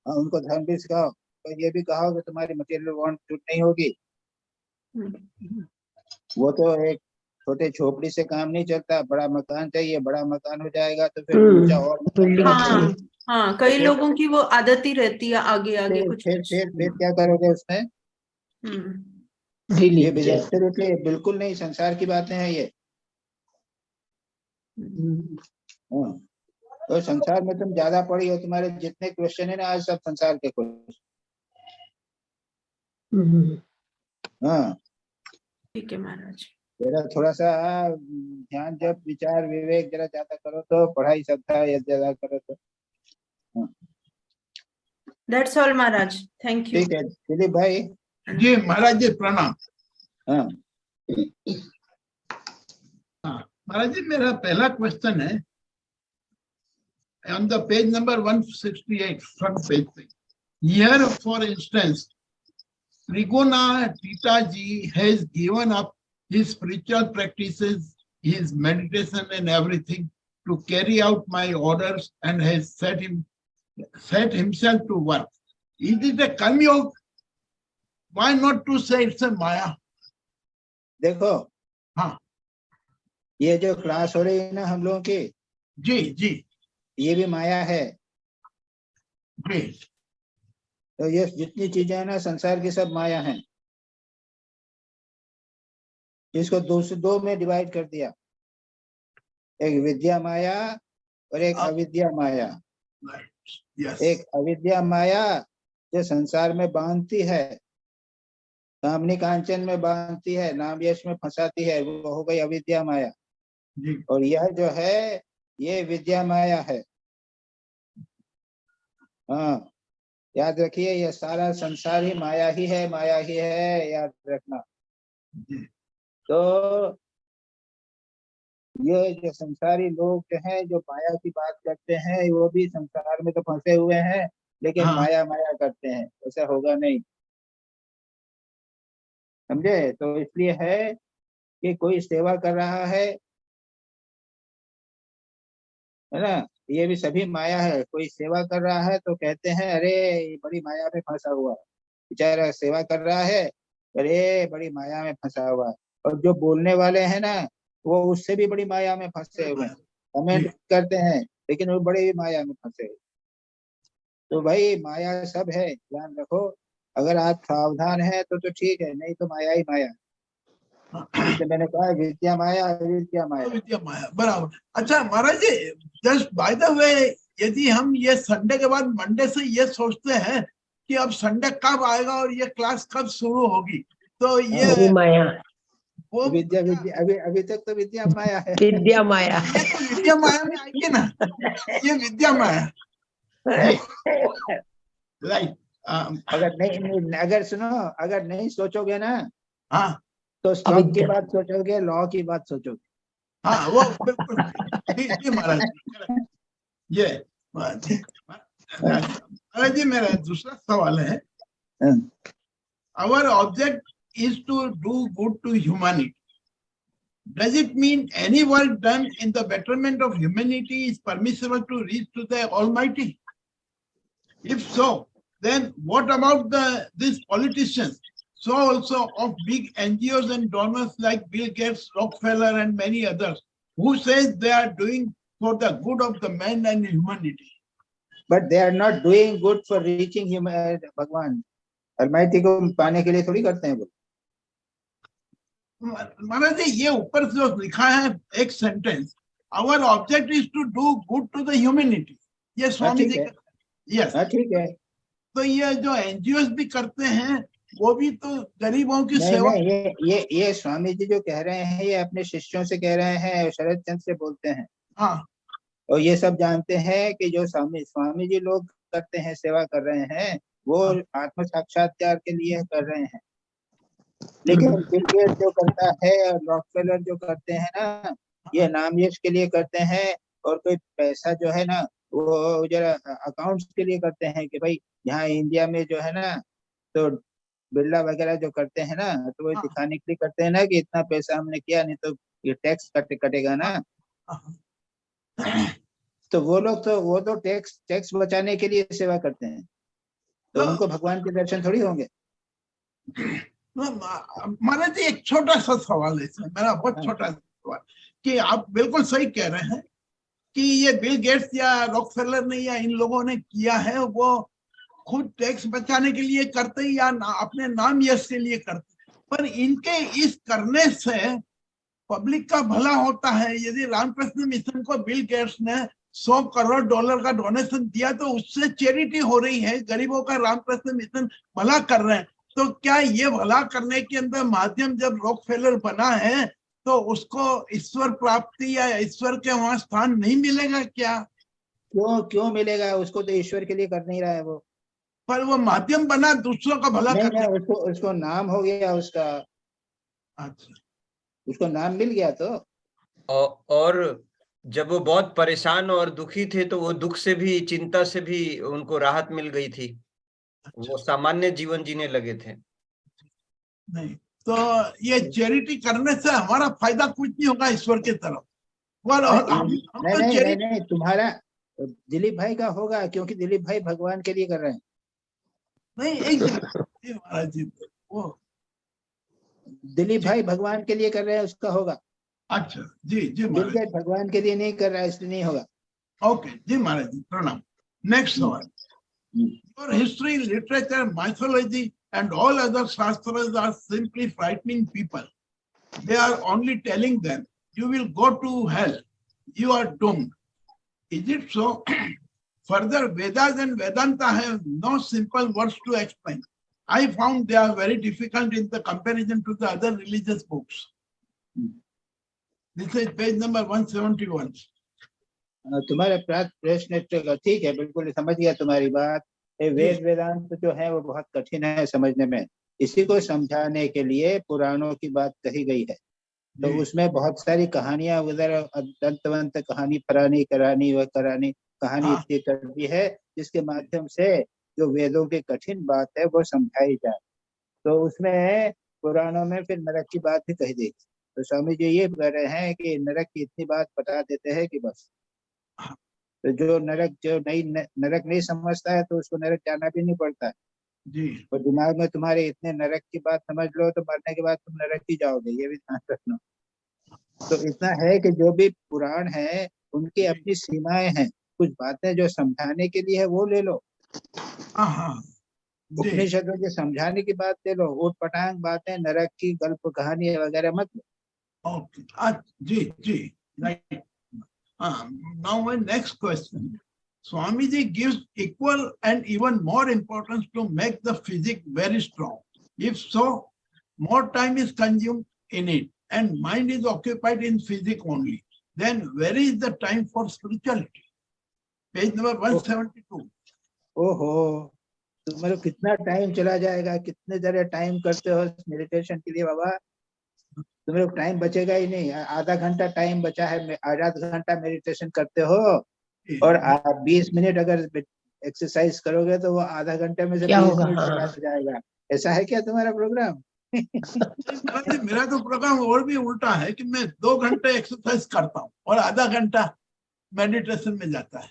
उनको धर्म भी सिखाओ. तो ये भी कहा कि तुम्हारी मटेरियल वांट नहीं होगी. वो तो एक छोटे झोपड़ी से काम नहीं चलता. बड़ा मकान चाहिए. बड़ा मकान हो जाएगा तो फिर ऊंचा और हाँ, कई लोगों की वो आदत ही रहती है आगे आगे कुछ. फिर क्या करोगे उसमें? ये बिल्कुल नहीं संसार की बातें हैं ये. तो संसार में तुम ज्यादा पढ़ी हो. तुम्हारे जितने क्वेश्चन है ना आज सब संसार के क्वेश्चन. हाँ ठीक है महाराज. तेरा थोड़ा सा ध्यान, जब विचार विवेक जरा ज्यादा करो तो पढ़ाई श्रद्धा ज्यादा करो तो. That's all Maharaj. Thank you. ठीक है दिलीप भाई. जी महाराज जी प्रणाम. हाँ महाराज जी, मेरा पहला क्वेश्चन है on the page number 168 front page. Here, for instance, Trigona Tita ji has given up his spiritual practices, his meditation and everything to carry out my orders and has set himself to work. Is it a Karma Yoga? why not to say it's a Maya? देखो, हाँ ये जो class हो रही है ना हम लोगों की, जी जी ये भी माया है। जी तो ये जितनी चीजें हैं ना संसार की, सब माया हैं। इसको दो में डिवाइड कर दिया, एक विद्या माया और एक अविद्या माया। yes एक अविद्या माया जो संसार में बांधती है, कामनी कांचन में बांधती है, नाम यश में फंसाती है, वो हो गई अविद्या माया। जी और यह जो है ये विद्या माया है। हाँ, याद रखिए, ये सारा संसार ही माया ही है, माया ही है, याद रखना। जी तो ये जो संसारी लोग जो हैं, जो माया की बात करते हैं, वो भी संसार में तो फंसे हुए हैं, लेकिन हाँ माया माया करते हैं। ऐसा होगा नहीं, समझे? तो इसलिए है कि कोई सेवा कर रहा है ना, ये भी सभी माया है। कोई सेवा कर रहा है तो कहते हैं अरे ये बड़ी माया में फंसा हुआ है, बेचारा सेवा कर रहा है, अरे बड़ी माया में फंसा हुआ है। और जो बोलने वाले हैं ना, वो उससे भी बड़ी माया में फंसे हुए हैं, कमेंट करते हैं, लेकिन वो बड़ी माया में फंसे हुए। तो भाई माया सब है, ध्यान रखो। अगर आप सावधान है तो ठीक है, नहीं तो माया ही माया। इसलिए मैंने कहा विद्या माया, अविद्या माया। विद्या माया बराबर। अच्छा महाराज जी, जस्ट बाय द वे, यदि हम ये संडे के बाद मंडे से ये सोचते हैं कि अब संडे कब आएगा और ये क्लास कब शुरू होगी, तो ये माया, वो विद्या विद्या अभी तक तो विद्या माया है। विद्या माया। ये तो विद्या माया में आएगी ना, ये विद्या माया। राइट। अगर अगर सुनो, अगर नहीं सोचोगे ना, हाँ तो स्टॉक की अविद्या। बात सोचोगे, लॉ की बात सोचोगे। हाँ वो बिल्कुल जी महाराज जी, ये महाराज जी मेरा दूसरा सवाल है, our object is to do good to humanity. Does it mean any work done in the betterment of humanity is permissible to reach to the Almighty? If so, then what about these politicians? So also of big NGOs and donors like Bill Gates, Rockefeller, and many others, who says they are doing for the good of the man and humanity. But they are not doing good for reaching human भगवान Almighty को पाने के लिए थोड़ी करते हैं वो। महाराज जी ये ऊपर से जो लिखा है एक sentence, our object is to do good to the humanity, ये स्वामी जी का, यस ठीक है। तो ये जो एनजीओ भी करते हैं वो भी तो गरीबों की नहीं, सेवा। नहीं, ये स्वामी जी जो कह रहे हैं, ये अपने शिष्यों से कह रहे हैं, शरद चंद्र से बोलते हैं। हाँ और ये सब जानते हैं कि जो स्वामी जी लोग करते हैं, सेवा कर रहे हैं, वो आत्म साक्षात्कार के लिए कर रहे हैं। लेकिन बिल गेट्स जो करता है और रॉकफेलर जो करते हैं ना, ये नाम यश के लिए करते हैं, और कोई पैसा जो है ना वो जरा अकाउंट्स के लिए करते हैं कि भाई यहाँ इंडिया में जो है ना, तो बिरला वगैरह जो करते हैं ना, तो वो दिखाने के लिए करते हैं ना कि इतना पैसा हमने किया, नहीं तो ये टैक्स कटेगा ना। तो वो तो टैक्स बचाने के लिए सेवा करते हैं, तो उनको भगवान के दर्शन थोड़ी होंगे। महाराज जी एक छोटा सा सवाल है इसमें, मेरा बहुत छोटा सा सवाल, कि आप बिल्कुल सही कह रहे हैं कि ये बिल गेट्स या रॉकफेलर ने या इन लोगों ने किया है, वो खुद टैक्स बचाने के लिए करते या अपने नाम यश के लिए करते, पर इनके इस करने से पब्लिक का भला होता है। यदि रामकृष्ण मिशन को बिल गेट्स ने $100 करोड़ का डोनेशन दिया तो उससे चैरिटी हो रही है, गरीबों का रामकृष्ण मिशन भला कर रहे हैं। तो क्या ये भला करने के अंदर माध्यम जब रॉकफेलर बना है तो उसको ईश्वर प्राप्ति या ईश्वर के वहां स्थान नहीं मिलेगा क्या? क्यों मिलेगा? उसको तो ईश्वर के लिए कर नहीं रहा है वो, पर वो माध्यम बना दूसरों का भला करने। उसको नाम हो गया उसका। अच्छा, उसको नाम मिल गया तो। और जब वो बहुत परेशान और दुखी थे तो वो दुख से भी, चिंता से भी उनको राहत मिल गई थी, वो सामान्य जीवन जीने लगे थे। नहीं तो ये चैरिटी करने से हमारा फायदा कुछ नहीं होगा ईश्वर की तरफ। नहीं, तुम्हारा दिलीप भाई का होगा, क्योंकि दिलीप भाई भगवान के लिए कर रहे हैं। नहीं, एक महाराज जी वो दिलीप भाई भगवान के लिए कर रहे हैं, उसका होगा। अच्छा जी जी बिल महाराज, गेट भगवान के लिए नहीं कर रहा है, इसलिए नहीं होगा। ओके जी महाराज जी, प्रणाम। नेक्स्ट सवाल, your history, literature, mythology, and all other shastras are simply frightening people. They are only telling them, you will go to hell, you are doomed. Is it so? Further, Vedas and Vedanta have no simple words to explain. I found they are very difficult in the comparison to the other religious books. This is page number 171. तुम्हारा प्रश्न ठीक है, बिल्कुल समझ गया तुम्हारी बात। ये वेद वेदांत जो है वो बहुत कठिन है समझने में। इसी को समझाने के लिए पुराणों की बात कही गई है। तो उसमें बहुत सारी कहानियां उधर दंतवंत कहानी, फरानी करानी व करानी कहानी इतनी कर दी है, जिसके माध्यम से जो वेदों की कठिन बात है वो समझाई जाए। तो उसमें पुराणों में फिर नरक की बात भी कही देगी। तो स्वामी जी ये कह रहे हैं कि नरक की इतनी बात बता देते हैं कि बस। तो जो नरक नरक नहीं समझता है तो उसको नरक जाना भी नहीं पड़ता है जी। और दिमाग में तुम्हारे इतने नरक की बात समझ लो तो मरने के बाद तुम नरक ही जाओगे, ये भी ध्यान रखना। तो इतना है कि जो भी पुराण है उनकी अपनी सीमाएं हैं। कुछ बातें जो समझाने के लिए है वो ले लो, उपनिषदों के समझाने की बात ले लो, उठ पटांग बातें नरक की गल्प कहानी वगैरह मत लो। ओके जी जी, right. Now my next question. Swamiji gives equal and even more importance to make the physics very strong. If so, more time is consumed in it and mind is occupied in physics only. Then where is the time for spirituality? Page number 172. ओहो, तुम्हारे कितना time चला जाएगा, कितने जरा time करते हो meditation के लिए बाबा। तुम्हें टाइम बचेगा ही नहीं। आधा घंटा टाइम बचा है, आधा घंटा मेडिटेशन करते हो और 20 मिनट अगर एक्सरसाइज करोगे तो वो आधा घंटे में से 20 मिनट चला जाएगा। ऐसा है क्या तुम्हारा प्रोग्राम? मेरा तो प्रोग्राम और भी उल्टा है कि मैं 2 घंटे एक्सरसाइज करता हूँ और आधा घंटा मेडिटेशन में जाता है।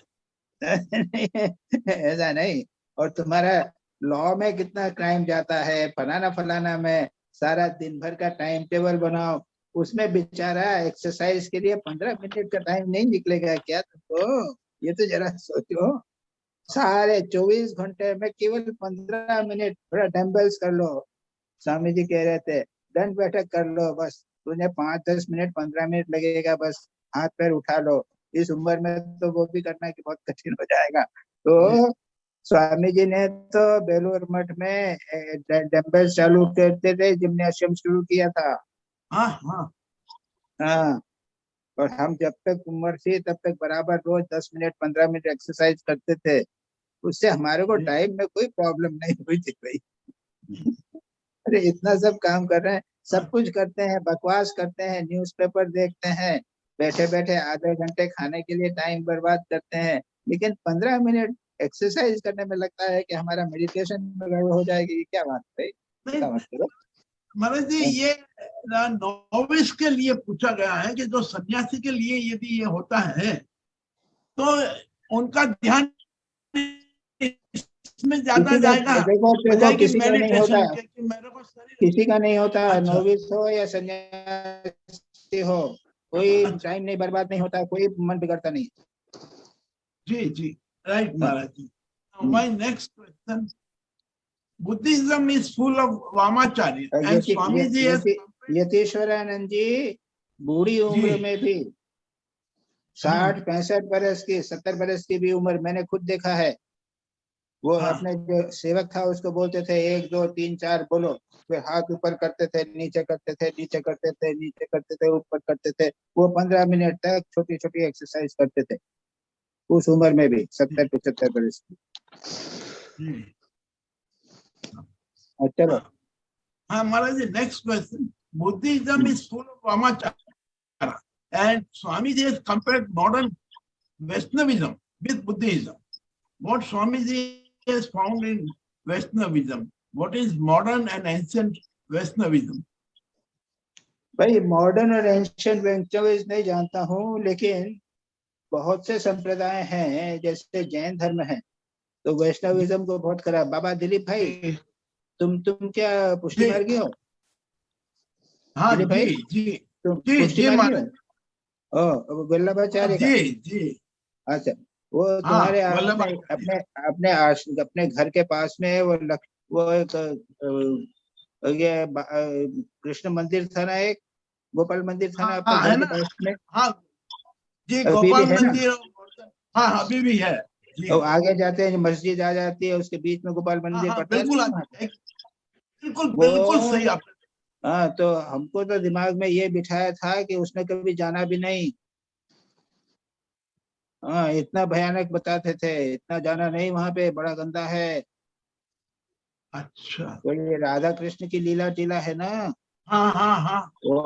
ऐसा नहीं। और तुम्हारा लॉ में कितना टाइम जाता है, फलाना फलाना में सारा दिन भर का टाइम टेबल बनाओ, उसमें बेचारा एक्सरसाइज के लिए 15 मिनट का टाइम नहीं निकलेगा क्या तुमको? ये तो जरा सोचो। सारे 24 घंटे में केवल 15 मिनट थोड़ा डंबल्स कर लो। स्वामी जी कह रहे थे दंड बैठक कर लो, बस तुझे 5-10 मिनट 15 मिनट लगेगा, बस हाथ पैर उठा लो। इस उम्र में तो वो भी करना कि बहुत कठिन हो जाएगा। तो स्वामी जी ने तो बेलूर मठ में डंबल्स चालू करते थे, जिम्नाशियम शुरू किया था। हाँ, और हम जब तक उम्र थी तब तक बराबर रोज 10 मिनट 15 मिनट एक्सरसाइज करते थे। उससे हमारे को टाइम में कोई प्रॉब्लम नहीं हुई थी भाई। अरे इतना सब काम कर रहे हैं, सब कुछ करते हैं, बकवास करते हैं, न्यूज़पेपर देखते हैं, बैठे बैठे आधे घंटे खाने के लिए टाइम बर्बाद करते हैं, लेकिन 15 मिनट एक्सरसाइज करने में लगता है कि हमारा मेडिटेशन में गड़बड़ हो जाएगी। ये क्या बात है? बात करो महाराज जी। ये नोविस के लिए पूछा गया है कि जो सन्यासी के लिए यदि ये होता है तो उनका ध्यान इसमें ज्यादा जाएगा। देखो किसी का नहीं होता, किसी का नहीं होता। अच्छा। नोविस हो या सन्यासी हो, कोई टाइम नहीं बर्बाद नहीं होता, कोई मन बिगड़ता नहीं। जी जी, right Maharaj ji. My next question, Buddhism is full of Vamacharya and Swami ji has Yatishwarananda ji बूढ़ी उम्र में भी 60-65 बरस की, 70 बरस की भी उम्र मैंने खुद देखा है। वो अपने जो सेवक था उसको बोलते थे 1 2 3 4 बोलो, फिर हाथ ऊपर करते थे, नीचे करते थे, नीचे करते थे, नीचे करते थे, ऊपर करते थे। वो 15 मिनट तक छोटी छोटी एक्सरसाइज करते थे उस उम्र में भी, 70-75 बरस की। चलो हाँ Maharaj ji, next question, Buddhism is full of Vamacharya and Swami ji has compared modern Vaishnavism with Buddhism. What Swami ji has found in Vaishnavism, what is modern and ancient Vaishnavism? भाई मॉडर्न और एंशिएंट वैष्णविज्म नहीं जानता हूँ, लेकिन बहुत से संप्रदाय हैं, जैसे जैन धर्म है तो वैष्णविज्म को बहुत खराब। बाबा दिलीप भाई तुम क्या पुष्टि जी। मार्गी हो? हाँ दिलीप भाई, जी जी तुम जी पुष्टि जी मार्गी महाराज हो? ओ, वल्लभाचार्य का? जी जी अच्छा, वो हाँ तुम्हारे वल्लभ अपने अपने अपने अपने घर के पास में है वो वो एक ये कृष्ण मंदिर था ना, एक गोपाल मंदिर था ना आपके हाँ है घर के ना, पास में, हाँ जी अभी भी गोपाल है ना? मंदिर हाँ हाँ अभी भी है जी और आगे जाते हैं मस्जिद आ जाती है, उसके बीच में गोपाल हाँ मंदिर हाँ पड़ता है बिल्कुल ना वहाँ पे। बिल्कुल बिल्कुल सही वो आप हाँ, तो हमको तो दिमाग में ये बिठाया था कि उसने कभी जाना भी नहीं। हाँ, इतना भयानक बताते थे, इतना जाना नहीं वहां पे, बड़ा गंदा है। अच्छा तो ये राधा कृष्ण की लीला टीला है ना, हाँ हाँ हाँ वो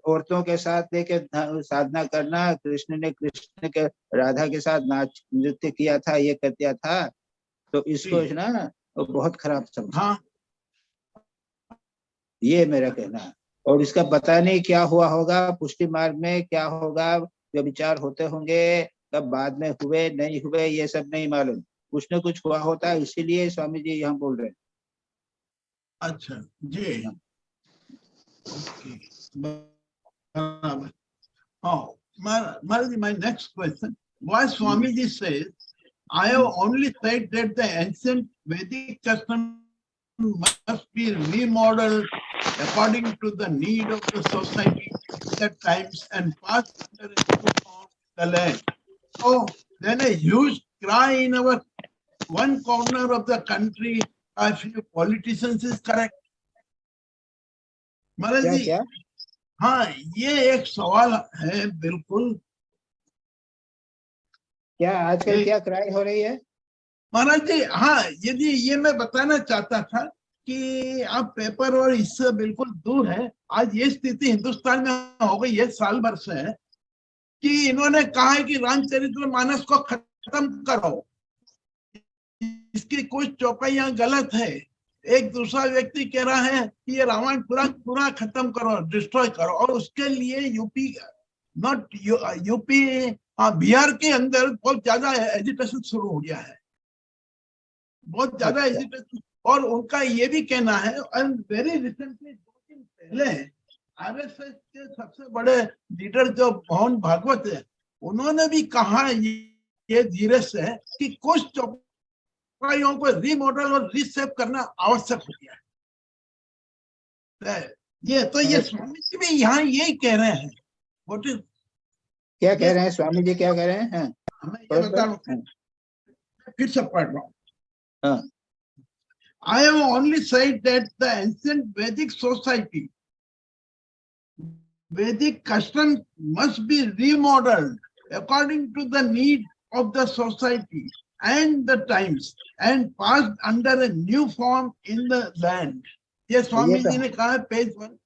औरतों के साथ लेके साधना करना, कृष्ण ने कृष्ण के राधा के साथ नाच नृत्य किया था, ये कर दिया था, तो इसको जी ना वो बहुत खराब समझा। हाँ ये मेरा कहना है। और इसका पता नहीं क्या हुआ होगा, पुष्टि मार्ग में क्या होगा, जो विचार होते होंगे, कब बाद में हुए नहीं हुए ये सब नहीं मालूम, कुछ न कुछ हुआ होता है, इसीलिए स्वामी जी यहाँ बोल रहे अच्छा जी हैं। ओके बराबर oh my next question why Swamiji says I have only said that the ancient Vedic custom must be remodeled according to the need of the society at times and passed under a new form in the land. So then a huge cry in our one corner of the country by a few politicians is correct. महाराज क्या जी क्या हाँ ये एक सवाल है बिल्कुल क्या आजकल ये क्या क्राई हो रही है? महाराज जी हाँ यदि ये मैं बताना चाहता था कि आप पेपर और इससे बिल्कुल दूर है, आज ये स्थिति हिंदुस्तान में हो गई है साल भर से है कि इन्होंने कहा है कि रामचरितमानस को खत्म करो, इसकी कुछ चौपाइयां गलत है। एक दूसरा व्यक्ति कह रहा है कि ये रामायण पूरा खत्म करो, डिस्ट्रॉय करो, और उसके लिए यूपी नॉट यूपी बिहार के अंदर बहुत ज्यादा एजिटेशन शुरू हो गया है, बहुत ज्यादा अच्छा। एजिटेशन। और उनका ये भी कहना है, एंड वेरी रिसेंटली 2 दिन पहले आरएसएस के सबसे बड़े लीडर जो मोहन भागवत है, उन्होंने भी कहा ये धीरे से कि कुछ चौपाइयों को रीमॉडल और रीसेप करना आवश्यक हो गया है। ये स्वामी जी भी यहाँ यही कह रहे हैं। व्हाट इज क्या कह रहे हैं स्वामी जी, क्या कह रहे हैं? मैं ये बता रहा हूँ, फिर से पढ़ रहा हूँ। हाँ, I have only said that the ancient Vedic society, Vedic custom must be remodeled according to the need of the society and the times and passed under a new form in the land. ये स्वामी जी ने कहा है page 1,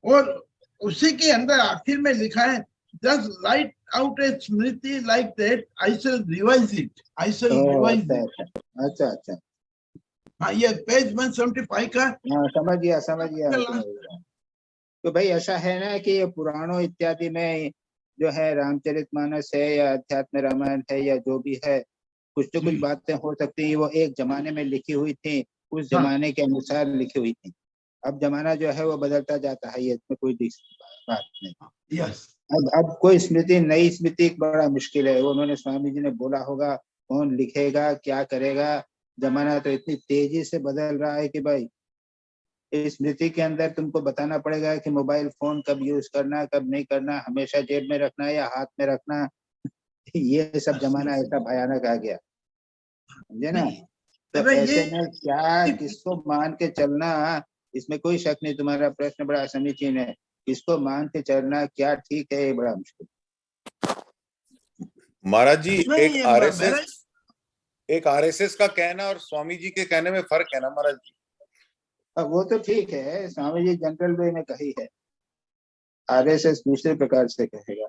और उसी के अंदर आखिर में लिखा है just write out a smriti like that, I shall revise it. I shall revise it. अच्छा अच्छा, हाँ ये पेज 175 का हाँ समझ गया समझ गया समझ गया। तो भाई ऐसा है ना कि ये पुराणों इत्यादि में जो है रामचरितमानस है या अध्यात्म रामायण है या जो भी है, कुछ तो कुछ बातें हो सकती है वो एक जमाने में लिखी हुई थी, उस जमाने के अनुसार लिखी हुई थी। अब जमाना जो है वो बदलता जाता है, ये इसमें कोई बात नहीं। यस अब कोई स्मृति, नई स्मृति बड़ा मुश्किल है, वो उन्होंने स्वामी जी ने बोला होगा, कौन लिखेगा क्या करेगा, जमाना तो इतनी तेजी से बदल रहा है कि भाई इस स्मृति के अंदर तुमको बताना पड़ेगा कि मोबाइल फोन कब यूज करना कब नहीं करना, हमेशा जेब में रखना या हाथ में रखना, ये सब जमाना ऐसा भयानक आ गया, समझे ना। तो ऐसे में क्या किसको मान के चलना, इसमें कोई शक नहीं, तुम्हारा प्रश्न बड़ा समीचीन है, किसको मान के चलना क्या ठीक है, ये बड़ा मुश्किल। महाराज जी एक आरएसएस का कहना और स्वामी जी के कहने में फर्क है ना महाराज जी? अब वो तो ठीक है, स्वामी जी जनरल वे में कही है, आरएसएस दूसरे प्रकार से कहेगा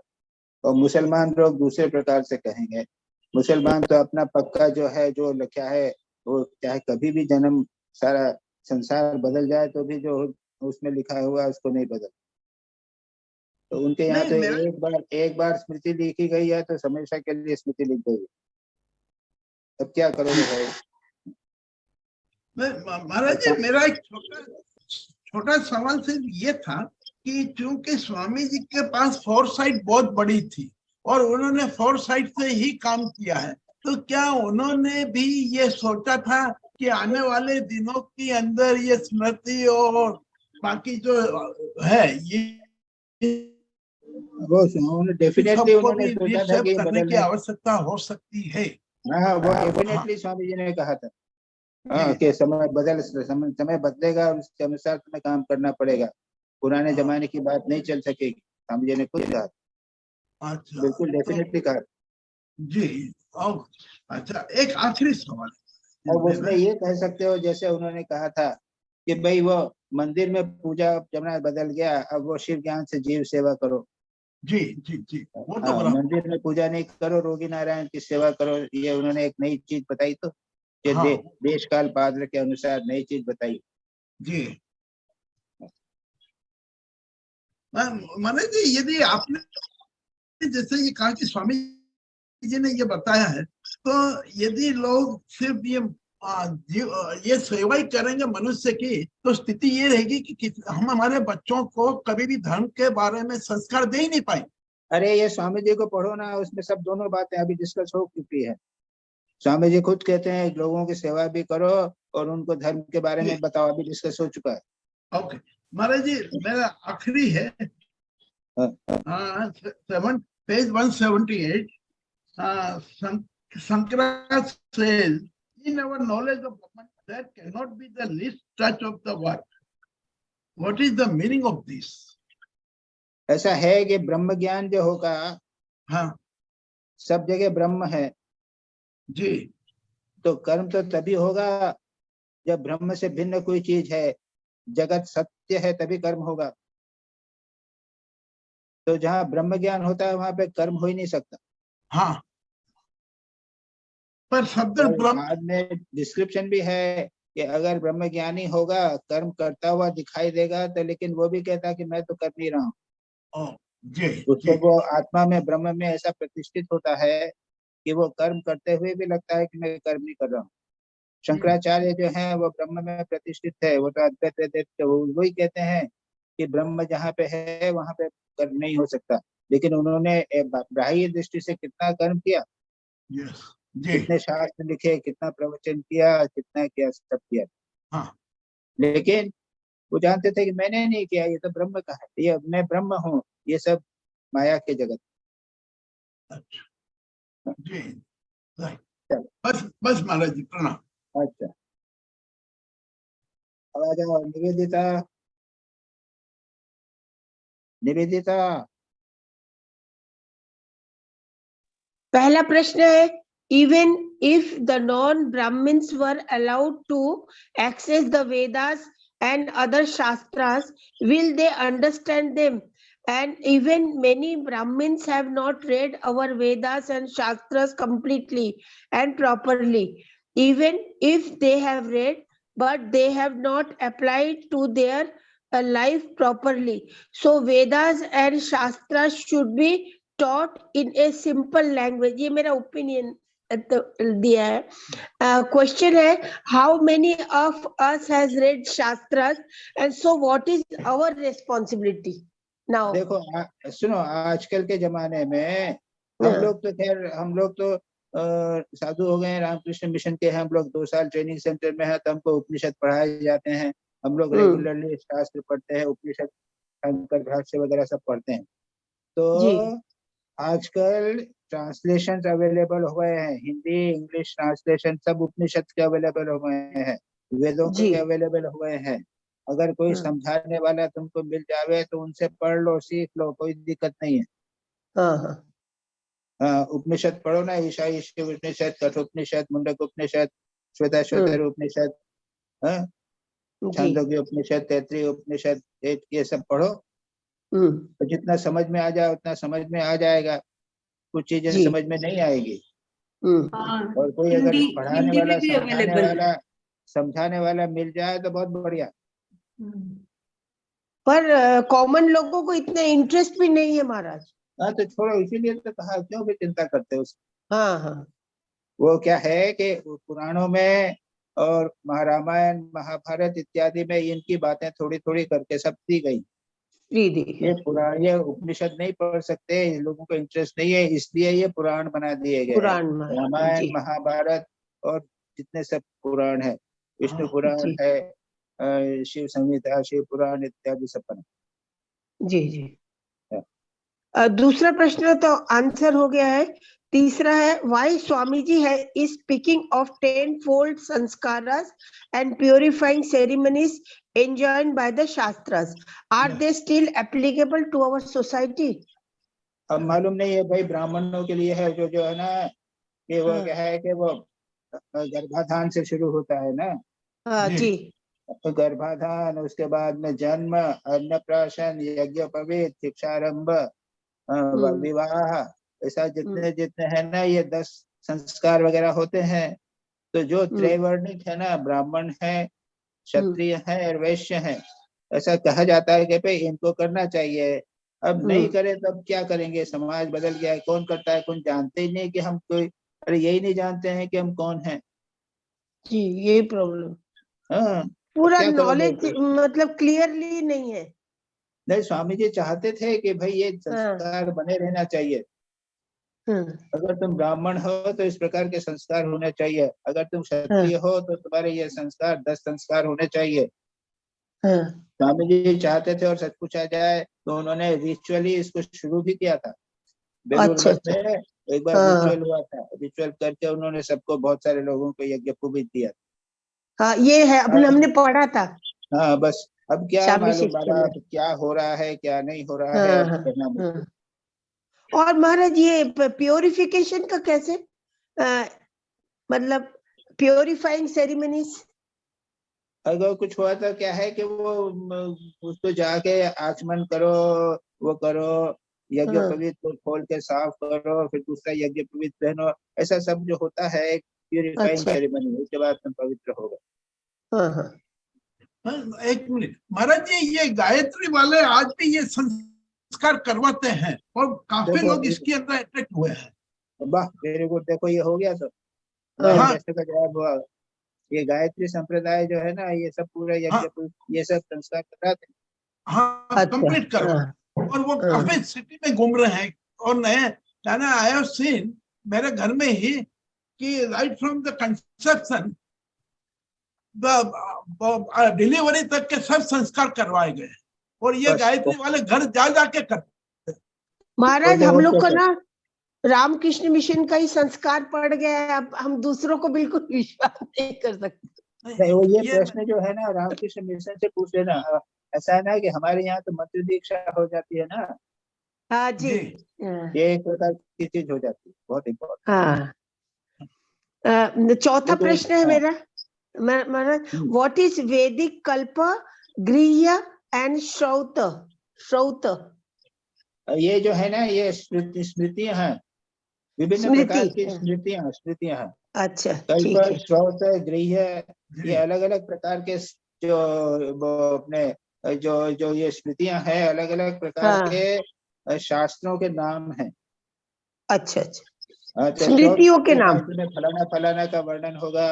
और मुसलमान लोग दूसरे प्रकार से कहेंगे। मुसलमान तो अपना पक्का जो है जो लिखा है वो चाहे कभी भी जन्म सारा संसार बदल जाए तो भी जो उसमें लिखा हुआ उसको नहीं बदल। तो उनके यहाँ तो एक बार स्मृति लिखी गई है तो हमेशा के लिए स्मृति लिख गई है, अब क्या करोगे भाई? महाराज जी, मेरा एक छोटा सवाल सिर्फ ये था कि चूंकि स्वामी जी के पास फोरसाइट बहुत बड़ी थी और उन्होंने फोरसाइट से ही काम किया है, तो क्या उन्होंने भी ये सोचा था कि आने वाले दिनों के अंदर ये स्मृति और बाकी जो है ये वो उन्होंने डेफिनेटली सबको उन्होंने भी सोचा था रीशेप कि करने की बदलने। आवश्यकता हो सकती है? हाँ, वो डेफिनेटली स्वामी जी ने कहा था, हाँ, जी। कि समय बदलेगा और उसके अनुसार तुम्हें काम करना पड़ेगा, पुराने हाँ। जमाने की बात नहीं चल सकेगी। स्वामी जी ने खुद कहा, अच्छा, बिल्कुल डेफिनेटली कहा। जी। और अच्छा, एक आखिरी सवाल अब उसमें ये कह सकते हो जैसे उन्होंने कहा था कि भाई वो मंदिर में पूजा जमाना बदल गया, अब वो शिव ज्ञान से जीव सेवा करो। जी जी जी, वो तो हाँ, बराबर। मंदिर में पूजा नहीं करो, रोगी नारायण की सेवा करो, ये उन्होंने एक नई चीज बताई, तो कि हाँ। देश काल पात्र के अनुसार नई चीज बताई। जी। माने जी, यदि आपने जैसे ये कहा कि स्वामी जी ने ये बताया है, तो यदि लोग सिर्फ ये सेवा ही करेंगे मनुष्य की, तो स्थिति ये रहेगी कि हम हमारे बच्चों को कभी भी धर्म के बारे में संस्कार दे ही नहीं पाए। अरे ये स्वामी जी को पढ़ो ना, उसमें सब दोनों बातें अभी डिस्कस हो चुकी है। स्वामी जी खुद कहते हैं लोगों की सेवा भी करो और उनको धर्म के बारे में बताओ, अभी डिस्कस हो चुका है। ओके महाराज जी, मेरा आखिरी है, हाँ। Page 178, Shankara says, in our knowledge of Brahman, there cannot be the least touch of the word. What is the meaning of this? ऐसा है कि ब्रह्म ज्ञान जो होगा, हाँ सब जगह ब्रह्म है जी, तो कर्म तो तभी होगा जब ब्रह्म से भिन्न कोई चीज है, जगत सत्य है तभी कर्म होगा। तो जहाँ ब्रह्म ज्ञान होता है वहां पे कर्म हो ही नहीं सकता। हाँ, पर शब्द और ब्रह्म, बाद में डिस्क्रिप्शन भी है कि अगर ब्रह्म ज्ञानी होगा, कर्म करता हुआ दिखाई देगा, तो लेकिन वो भी कहता कि मैं तो कर नहीं रहा हूँ। जी उसको जी, वो आत्मा में, ब्रह्म में ऐसा प्रतिष्ठित होता है कि वो कर्म करते हुए भी लगता है कि मैं कर्म नहीं कर रहा हूँ। शंकराचार्य जो हैं वो ब्रह्म में प्रतिष्ठित है, वो तो अद्वैत वेदांत वही कहते हैं कि ब्रह्म जहाँ पे है वहां पे कर्म नहीं हो सकता, लेकिन उन्होंने बाह्य दृष्टि से कितना कर्म किया, यस जी, कितने शास्त्र लिखे, कितना प्रवचन किया, कितना किया, सब किया। हाँ लेकिन वो जानते थे कि मैंने नहीं किया, ये तो ब्रह्म का है, ये मैं ब्रह्म हूँ, ये सब माया के जगत। अच्छा जी, राइट। चलो, बस महाराज जी, प्रणाम। अच्छा, अब आ जाओ निवेदिता। निवेदिता, पहला प्रश्न है, even if the non-Brahmins were allowed to access the Vedas and other Shastras, will they understand them? And even many Brahmins have not read our Vedas and Shastras completely and properly. Even if they have read, but they have not applied to their life properly. So Vedas and Shastras should be taught in a simple language. ये मेरा opinion दिया है। Question है, how many of us has read Shastras, and so what is our responsibility now? देखो सुनो, आजकल के जमाने में हम लोग तो खैर, हम लोग तो साधु हो गए, रामकृष्ण मिशन के हैं, हम लोग 2 साल ट्रेनिंग सेंटर में है, तो हमको उपनिषद पढ़ाए जाते हैं, हम लोग रेगुलरली शास्त्र पढ़ते हैं, उपनिषद शंकर भाष्य वगैरह सब पढ़ते हैं। तो आजकल ट्रांसलेशन अवेलेबल हो गए हैं, हिंदी इंग्लिश ट्रांसलेशन सब उपनिषद के अवेलेबल हो गए हैं, वेदों के अवेलेबल हो गए हैं। अगर कोई समझाने वाला तुमको मिल जावे तो उनसे पढ़ लो, सीख लो, कोई दिक्कत नहीं है। हाँ, उपनिषद पढ़ो ना, ईशाई उपनिषद, कठोपनिषद, मुंडक उपनिषद, श्वेताश्वतर उपनिषद, छांदोग्य उपनिषद, तैत्तिरीय उपनिषद, ये सब पढ़ो, तो जितना समझ में आ जाए उतना समझ में आ जाएगा, कुछ चीजें समझ में नहीं आएगी। और कोई अगर पढ़ाने वाला समझाने वाला मिल जाए तो बहुत बढ़िया। पर कॉमन लोगों को इतना इंटरेस्ट भी नहीं है महाराज। हाँ, तो छोड़ो, इसीलिए तो कहा, क्यों भी चिंता करते हो। हाँ, वो क्या है कि पुराणों में और रामायण महाभारत इत्यादि में इनकी बातें थोड़ी थोड़ी करके सब दी गई। ये पुराण, ये उपनिषद नहीं पढ़ सकते, इन लोगों को इंटरेस्ट नहीं है, इसलिए ये पुराण बना दिए गए हैं। रामायण महाभारत और जितने सब पुराण है, विष्णु पुराण है, शिव संहिता, शिव पुराण इत्यादि सब बने। जी। दूसरा प्रश्न तो आंसर हो गया है। तीसरा है, वाई स्वामी जी है is speaking of 10-fold samskaras and purifying ceremonies enjoined by the shastras, are they still applicable to our society? अब मालूम नहीं है भाई, ब्राह्मणों के लिए है जो है ना, कि वो क्या है कि वो गर्भाधान से शुरू होता है ना। जी। तो गर्भाधान, उसके बाद में जन्म, अन्नप्राशन, यज्ञोपवीत, शिक्षारंभ, विवाह, ऐसा जितने जितने है ना, ये 10 संस्कार वगैरह होते हैं। तो जो त्रैवर्णिक है ना, ब्राह्मण है, क्षत्रिय है और वैश्य है, ऐसा कहा जाता है कि भाई इनको करना चाहिए। अब नहीं करे तब क्या करेंगे, समाज बदल गया है, कौन करता है, कौन जानते ही नहीं कि हम कोई, अरे यही नहीं जानते हैं कि हम कौन हैं। जी, ये प्रॉब्लम। हाँ, पूरा नॉलेज मतलब क्लियरली नहीं है। नहीं, स्वामी जी चाहते थे कि भाई ये संस्कार बने रहना चाहिए। अगर तुम ब्राह्मण हो तो इस प्रकार के संस्कार होने चाहिए, अगर तुम क्षत्रिय हो तो तुम्हारे ये संस्कार 10 संस्कार होने चाहिए। स्वामी जी चाहते थे, और सच पूछा जाए तो उन्होंने रिचुअली इसको शुरू भी किया था। बेलूर मठ में एक बार रिचुअल हुआ था, रिचुअल करके उन्होंने सबको, बहुत सारे लोगों को यज्ञोपवीत दिया। हाँ, ये है, हमने पढ़ा था। हाँ, बस अब क्या मालूम बाबा, क्या हो रहा है क्या नहीं हो रहा है, अब करना मुश्किल। और महाराज ये प्योरिफिकेशन का कैसे, मतलब प्योरिफाइंग सेरेमनीज, अगर कुछ हुआ तो क्या है कि वो उसको जाके आचमन करो, वो करो, यज्ञोपवीत को खोल के साफ करो, फिर दूसरा यज्ञोपवीत पहनो, ऐसा सब जो होता है एक प्यूरिफाइंग सेरेमनी, उसके बाद तुम पवित्र होगा। एक मिनट महाराज जी, ये गायत्री वाले आज भी ये संस्कार करवाते हैं और काफी लोग इसके अंदर अट्रैक्ट हुए हैं। वाह, वेरी गुड, देखो ये हो गया तो प्रश्न का जवाब हुआ। ये गायत्री संप्रदाय जो है ना, ये सब पूरा यज्ञ, ये सब संस्कार कराते हैं। हाँ, कंप्लीट करवा, और वो काफी सिटी में घूम रहे हैं। और नए आई हैव सीन मेरे घर में ही कि right from the conception delivery तक के सब संस्कार करवाए गए, और ये गायत्री वाले घर जा जाके करते। महाराज हम लोग को ना रामकृष्ण मिशन का ही संस्कार पड़ गया है, अब हम दूसरों को बिल्कुल विश्वास नहीं कर सकते। नहीं, वो ये प्रश्न जो है ना रामकृष्ण मिशन से पूछ लेना। ऐसा है ना कि हमारे यहाँ तो मंत्र दीक्षा हो जाती है ना। हाँ जी, ये एक प्रकार की चीज हो जाती है, बहुत इम्पोर्टेंट। हाँ, चौथा प्रश्न है मेरा, व्हाट इज वैदिक कल्प, गृह्य एंड श्रौत? श्रौत ये जो है ना, ये स्मृतियां हैं, विभिन्न प्रकार की स्मृतियां हैं। अच्छा, कल्प, श्रौत, गृह्य, ये अलग अलग प्रकार के जो अपने जो ये स्मृतियां हैं, अलग अलग प्रकार के शास्त्रों के नाम हैं। अच्छा, स्मृतियों के नाम में फलाना फलाना का वर्णन होगा,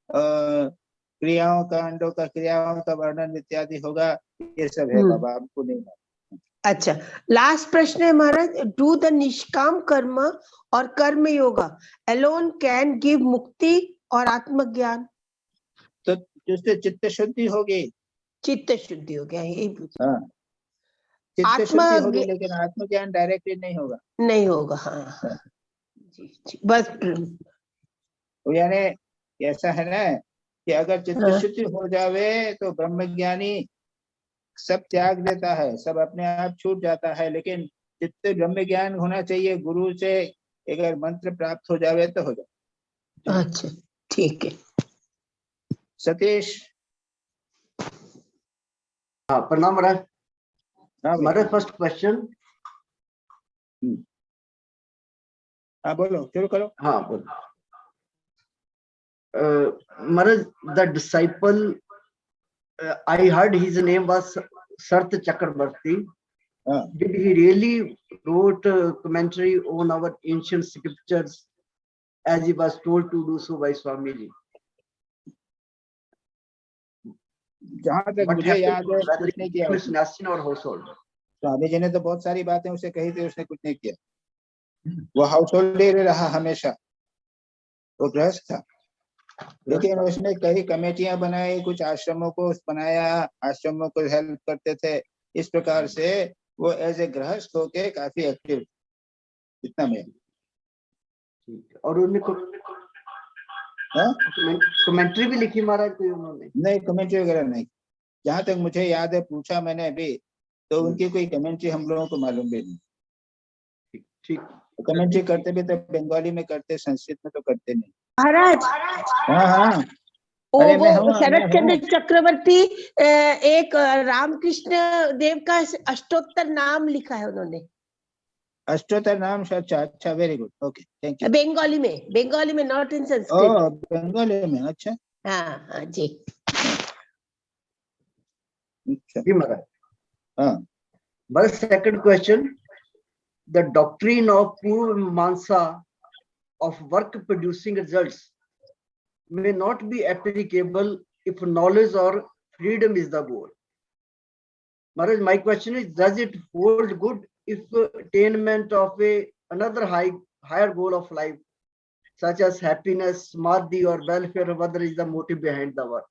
क्रियाओं कांडों का, क्रियाओं का वर्णन इत्यादि होगा, ये सब है बाबा, आपको नहीं मालूम। अच्छा, लास्ट प्रश्न है महाराज, डू द निष्काम कर्म और कर्म योगा अलोन कैन गिव मुक्ति और आत्मज्ञान? तो जिससे चित्त शुद्धि होगी, चित्त शुद्धि हो गया, यही पूछा। हाँ, चित्त शुद्धि होगी, लेकिन आत्मज्ञान डायरेक्टली नहीं होगा। नहीं होगा, हाँ। जी, बस यानी ऐसा है ना कि अगर चित्त शुद्धि हो जावे तो ब्रह्मज्ञानी सब त्याग देता है, सब अपने आप छूट जाता है, लेकिन चित्त ब्रह्म ज्ञान होना चाहिए, गुरु से अगर मंत्र प्राप्त हो जावे तो हो जाए। अच्छा, ठीक है। सतीश। हाँ, प्रणाम महाराज। महाराज, फर्स्ट क्वेश्चन। हाँ बोलो, शुरू करो। हाँ बोलो। Maharaj, the disciple, I heard his name was Sarth Chakrabarti. Did he really wrote a commentary on our ancient scriptures as he was told to do so by Swamiji? जहां तक What मुझे happened याद है whether कुछ नहीं he किया became a उसने। sannyasi or household? Swami ji ने तो बहुत सारी बातें उसे कही थी, उसने कुछ नहीं किया। वो हाउस होल्डर रहा हमेशा, वो गृहस्थ था। लेकिन उसने कई कमेटियां बनाई, कुछ आश्रमों को बनाया, आश्रमों को हेल्प करते थे। इस प्रकार से वो एज ए गृहस्थ होके काफी एक्टिव, इतना मैं। और उन्होंने कमेंट्री भी लिखी महाराज कोई उन्होंने? नहीं, कमेंट्री वगैरह नहीं, जहां तक मुझे याद है, पूछा मैंने अभी, तो उनकी कोई कमेंट्री हम लोगों को मालूम भी नहीं। ठीक। कमेंट्री करते भी तो बंगाली में करते, संस्कृत में तो करते नहीं। महाराज, हाँ हाँ, अरे मैं हूँ, शरद चंद्र चक्रवर्ती एक रामकृष्ण देव का अष्टोत्तर नाम लिखा है उन्होंने। अष्टोत्तर नाम? अच्छा अच्छा, very good, okay, thank you. Bengali में, नॉट इन संस्कृत। ओह, बंगाली में, अच्छा। हाँ हाँ जी। जी महाराज। हाँ। But second question, the doctrine of Purva Mimamsa of work producing results may not be applicable if knowledge or freedom is the goal. Maharaj, my question is, does it hold good if attainment of another higher goal of life, such as happiness, samadhi or welfare of others is the motive behind the work?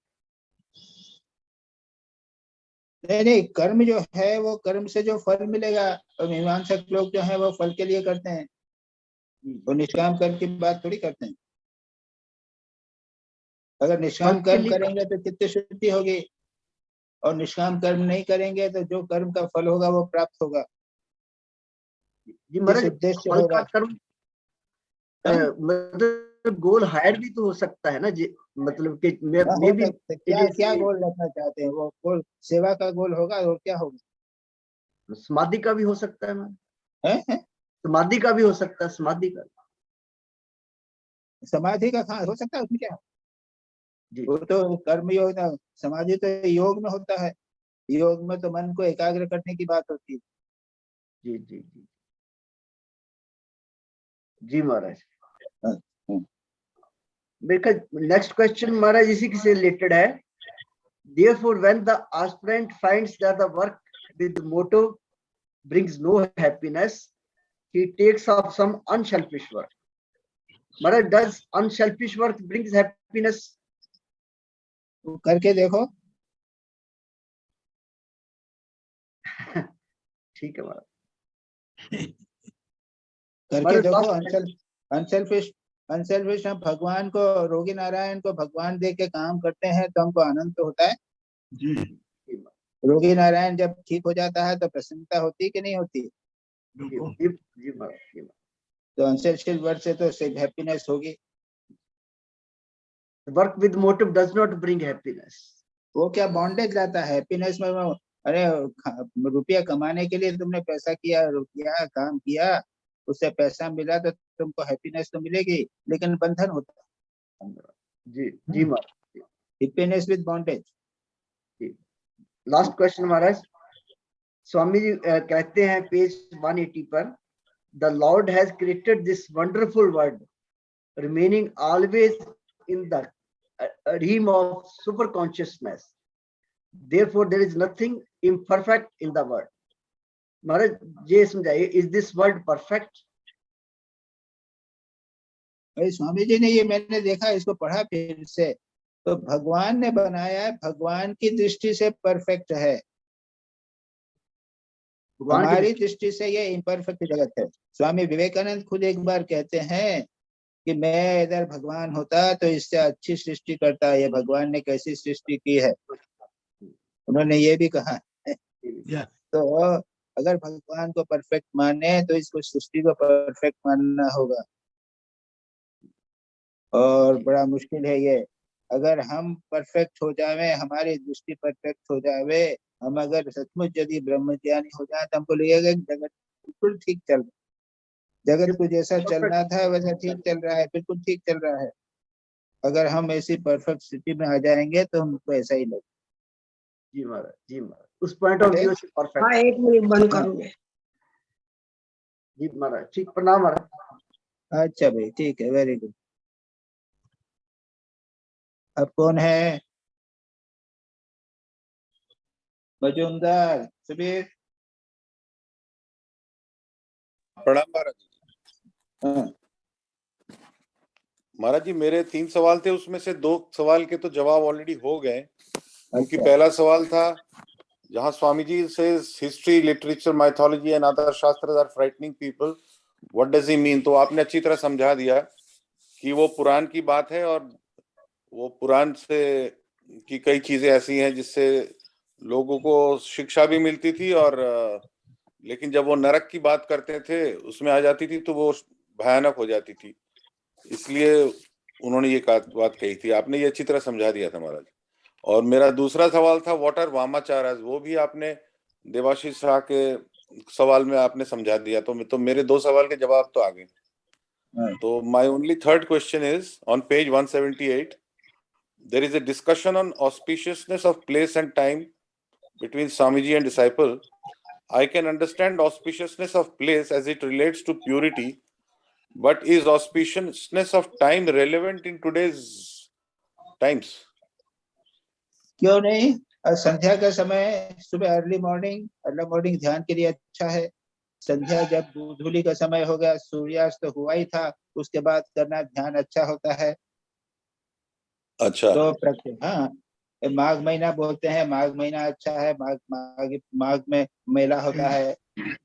नहीं, कर्म जो है वो कर्म से जो फल मिलेगा, और मीमांसक लोग जो है वो फल के लिए करते हैं, वो निष्काम कर्म की बात थोड़ी करते हैं। अगर निष्काम कर्म करेंगे तो चित्त शुद्धि होगी, और निष्काम कर्म नहीं करेंगे तो जो कर्म का फल होगा वो प्राप्त होगा। जिस उद्देश्य होगा, मतलब गोल हायर भी तो हो सकता है ना जी, मतलब कि मे भी क्या गोल रखना चाहते हैं, वो गोल सेवा का गोल होगा, और क्या होगा? समाधि का भी हो सकता है ना, समाधि का भी हो सकता है, समाधि का कहाँ हो सकता है, उसमें क्या? वो तो कर्म योग, समाधि तो योग में होता है, योग में तो मन को एकाग्र करने की बात होती है। जी जी जी जी महाराज। मेरा नेक्स्ट क्वेश्चन महाराज इसी से रिलेटेड है। Therefore, when the aspirant finds that the work with motive brings no happiness, he takes up some unselfish work. Maharaj, does unselfish work brings happiness? करके देखो। ठीक है महाराज, करके देखो। अनसेल्फिश हम भगवान को, रोगी नारायण को भगवान देख के काम करते हैं तो हमको आनंद तो होता है। रोगी नारायण जब ठीक हो जाता है तो प्रसन्नता होती कि नहीं होती? तो अनसेल्फिश वर्क से तो सिर्फ हैप्पीनेस होगी। Work with motive does not bring happiness. वो क्या बॉन्डेज लाता है हैप्पीनेस में? अरे रुपया कमाने के लिए तुमने पैसा किया, काम किया, उससे पैसा मिला तो तुमको हैप्पीनेस तो मिलेगी, लेकिन बंधन होता है। जी जी Maharaj, happiness with bondage. Last question Maharaj, Swami ji कहते हैं पेज 180 पर, the Lord has created this wonderful world remaining always in the realm of super consciousness. Therefore, there is nothing imperfect in the world. महाराज ये समझाइए, is this world perfect? Swami ji ने ये, मैंने देखा, इसको पढ़ा फिर से, तो भगवान ने बनाया है, भगवान की दृष्टि से परफेक्ट है, हमारी दृष्टि से ये इम्परफेक्ट जगत है। स्वामी विवेकानंद खुद एक बार कहते हैं कि मैं इधर भगवान होता तो इससे अच्छी सृष्टि करता, ये भगवान ने कैसी सृष्टि की है, उन्होंने ये भी कहा है। तो अगर भगवान को परफेक्ट माने तो इसको सृष्टि को परफेक्ट मानना होगा, और बड़ा मुश्किल है ये। अगर हम परफेक्ट हो जावे, हमारी दृष्टि परफेक्ट हो जावे, हम अगर सचमुच यदि ब्रह्मज्ञानी हो जाए तो हमको लगेगा कि जगत बिल्कुल ठीक चल रहा है, जगत को जैसा चलना था वैसा ठीक चल रहा है, बिल्कुल ठीक चल रहा है। अगर हम ऐसी परफेक्ट स्थिति में आ जाएंगे तो हमको ऐसा ही लगेगा। जी महाराज, जी महाराज, उस पॉइंट ऑफ व्यू से परफेक्ट। हाँ, एक मिनट बंद करूंगे। जी महाराज, ठीक, प्रणाम महाराज। अच्छा भाई, ठीक है, वेरी गुड। अब कौन है? मजूमदार, सुबीर। प्रणाम महाराज जी। हाँ, महाराज जी, मेरे 3 सवाल थे, उसमें से 2 सवाल के तो जवाब ऑलरेडी हो गए। क्योंकि अच्छा। पहला सवाल था जहां स्वामी जी से history, literature, mythology and other shastra are frightening people, what does he mean? तो आपने अच्छी तरह समझा दिया कि वो पुराण की बात है और वो पुराण से की कई चीजें ऐसी हैं जिससे लोगों को शिक्षा भी मिलती थी, और लेकिन जब वो नरक की बात करते थे, उसमें आ जाती थी, तो वो भयानक हो जाती थी। इसलिए उन्होंने ये बात कही थी। आपने ये अच्छी तरह समझा दिया था महाराज। और मेरा दूसरा सवाल था व्हाट आर वामाचारास, वो भी आपने देवाशीष शाह के सवाल में आपने समझा दिया। तो मेरे 2 सवाल के जवाब तो आ गए। तो my only third question is on page 178 there is a discussion on auspiciousness of place and time between Swamiji and disciple. I can understand auspiciousness of place as it relates to purity, but is auspiciousness of time relevant in today's times? क्यों नहीं? संध्या का समय सुबह early morning ध्यान के लिए अच्छा है। संध्या जब गोधूली का समय हो गया, सूर्यास्त हुआ ही था, उसके बाद करना ध्यान अच्छा होता है। अच्छा। तो हाँ, माघ महीना बोलते हैं, माघ महीना अच्छा है। माघ में मेला होता है,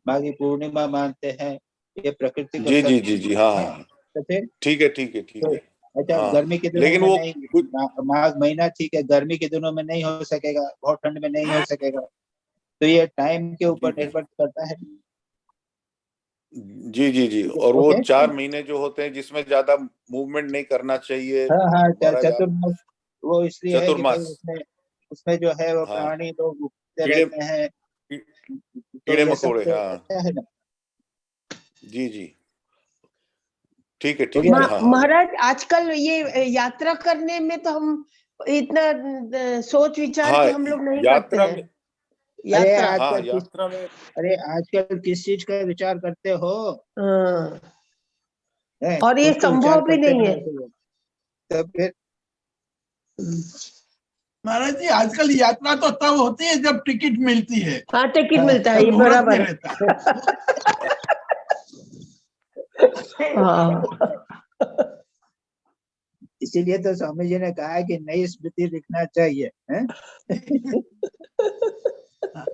माघी पूर्णिमा मानते हैं। ये प्रकृति को जी जी जी जी, हाँ हाँ, तो फिर ठीक है ठीक है ठीक है। अच्छा, हाँ, गर्मी के दिनों लेकिन में वो नहीं, कुछ माघ महीना ठीक है, गर्मी के दिनों में नहीं हो सकेगा, बहुत ठंड में नहीं हो सकेगा। तो ये टाइम के ऊपर निर्भर करता है। जी जी जी, और वो ओके। 4 महीने जो होते हैं जिसमें ज्यादा मूवमेंट नहीं करना चाहिए हाँ हाँ, महाराज। आप चतुर्मास वो इसलिए है कि भाई चतुर्मास, उसमें उसमें जो है वो हाँ, प्राणी लोग उगते कीड़े रहते हैं। तो कीड़े ये सब मकोड़े, तो हाँ अच्छा है ना। जी जी, ठीक है हो ठीक गया? है। हाँ हाँ, महाराज आजकल ये यात्रा करने में तो हम इतना सोच विचार हाँ के हम लोग नहीं करते यात्रा हैं। में, अरे यात्रा, हाँ यात्रा में, आजकल किस चीज का विचार करते हो? हाँ, है, और ये कुछ तो विचार संभव भी करते नहीं है। रहना चाहिए। तो फिर महाराज जी, आजकल यात्रा तो तब होती है जब टिकट मिलती है, हाँ, टिकट मिलता है, तब ये मुहूर्त बराबर नहीं है। रहता। हाँ, इसीलिए तो स्वामी जी ने कहा है कि नई स्मृति लिखना चाहिए, है?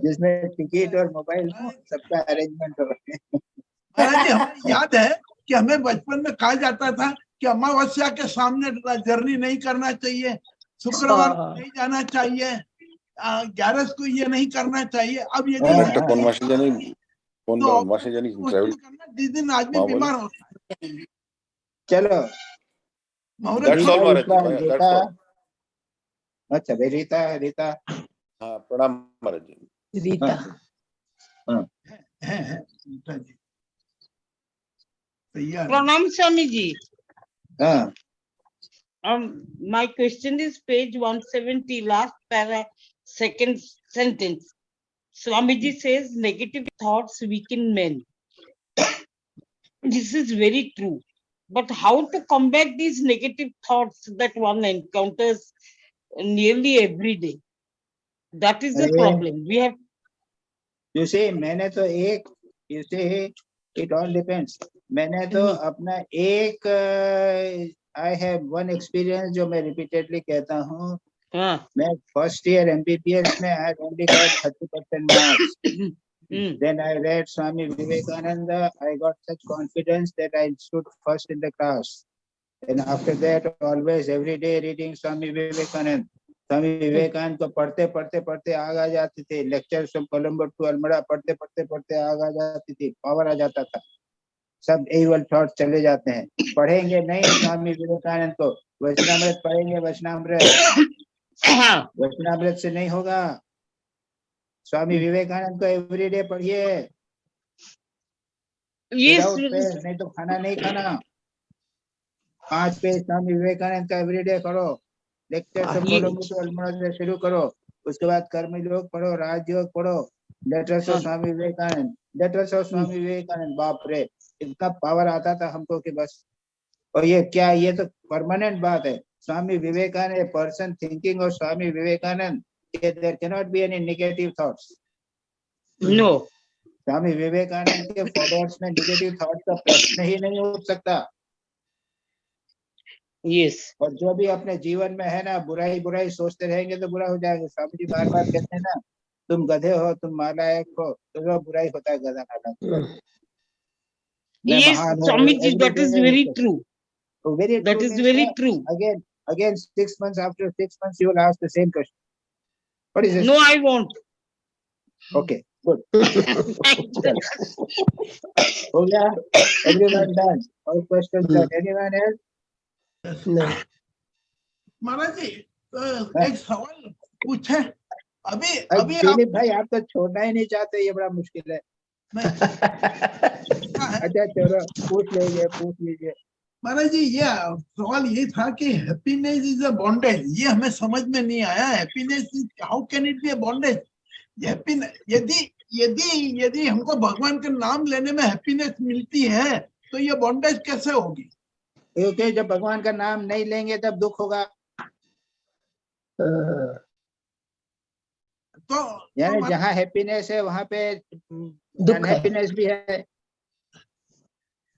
जिसमें टिकट और मोबाइल हो, सबका अरेंजमेंट हो। महाराज जी, हमें याद है कि हमें बचपन में कहा जाता था कि अमावस्या के सामने जर्नी नहीं करना चाहिए, शुक्रवार को नहीं जाना चाहिए, 11 को ये नहीं करना चाहिए। अब यदि একটা কোন মাসে জানি কোন तो মাসে জানি उस ट्रैवल दिन करना जिस दिन आदमी हाँ बोले। बीमार होता है। चलो, मुहूर्त that's all Maharaj ji, Rita, that's all. अच्छा भाई, रीता हाँ प्रणाम महाराज जी। रीता, हाँ, है रीता जी तैयार है। Pranam Swami ji. हाँ, My question is page 170, last para, second sentence. Swamiji says negative thoughts weaken men. This is very true. But how to combat these negative thoughts that one encounters nearly every day? That is the अरे, problem. We have you see, मैंने तो एक, you see, it all depends. मैंने तो अपना एक I have one experience जो मैं repeatedly कहता हूँ। मैं first year MBBS में I had only got 30% marks. Then I read Swami Vivekananda. I got such confidence that I stood first in the class. And after that, always every day reading Swami Vivekananda. Swami Vivekananda को पढ़ते पढ़ते पढ़ते आग आ जाती थी। Lecture सब Colombo to Almora पढ़ते पढ़ते पढ़ते आग आ जाती थी, पावर आ जाता था, सब एविल थॉट चले जाते हैं। पढ़ेंगे नहीं स्वामी विवेकानंद को, वचनामृत पढ़ेंगे, वचनामृत से नहीं होगा। स्वामी विवेकानंद को एवरीडे पढ़िए, विदाउट पेज, नहीं तो खाना नहीं खाना। 5 पेज स्वामी विवेकानंद का एवरीडे करो। लेक्चर सब कोलंबो टू अल्मोड़ा से शुरू करो, उसके बाद कर्म योग पढ़ो, राजयोग पढ़ो, letters of Swami Vivekananda, letters of Swami Vivekananda. बाप रे, इतना पावर आता था हमको कि बस। और ये क्या, ये तो परमानेंट बात है। स्वामी विवेकानंद, पर्सन थिंकिंग और Swami Vivekananda, there cannot be any negative thoughts. No. Swami Vivekananda के फॉलोअर्स में नेगेटिव थॉट का प्रश्न ही नहीं उठ सकता। Yes. और जो भी अपने जीवन में है ना, बुराई बुराई सोचते रहेंगे तो बुरा हो जाएगा। स्वामी जी बार बार कहते हैं ना, तुम गधे हो, तुम नालायक हो, तो जो बुराई होता है गधा नालायक। Yes, Swamiji, that is very true. Very That true is means very what? true. Again, 6 months, after 6 months, you will ask the same question. What is this? No, I won't. Okay, good. हो गया? Everyone done. All questions done. Anyone else? No. महाराज जी एक सवाल पूछे। अभी अभी दिलीप भाई, आप तो छोड़ना ही नहीं चाहते, ये बड़ा मुश्किल है। अच्छा चलो, पूछ लीजिए। महाराज जी ये सवाल ये था कि हैप्पीनेस इज अ बॉन्डेज, ये हमें समझ में नहीं आया। Happiness is, how can it be a bondage? यदि हमको भगवान के नाम लेने में हैप्पीनेस मिलती है तो ये बॉन्डेज कैसे होगी? क्योंकि जब भगवान का नाम नहीं लेंगे तब दुख होगा। यानी जहाँ हैप्पीनेस है वहाँ पे अनहैप्पीनेस भी है।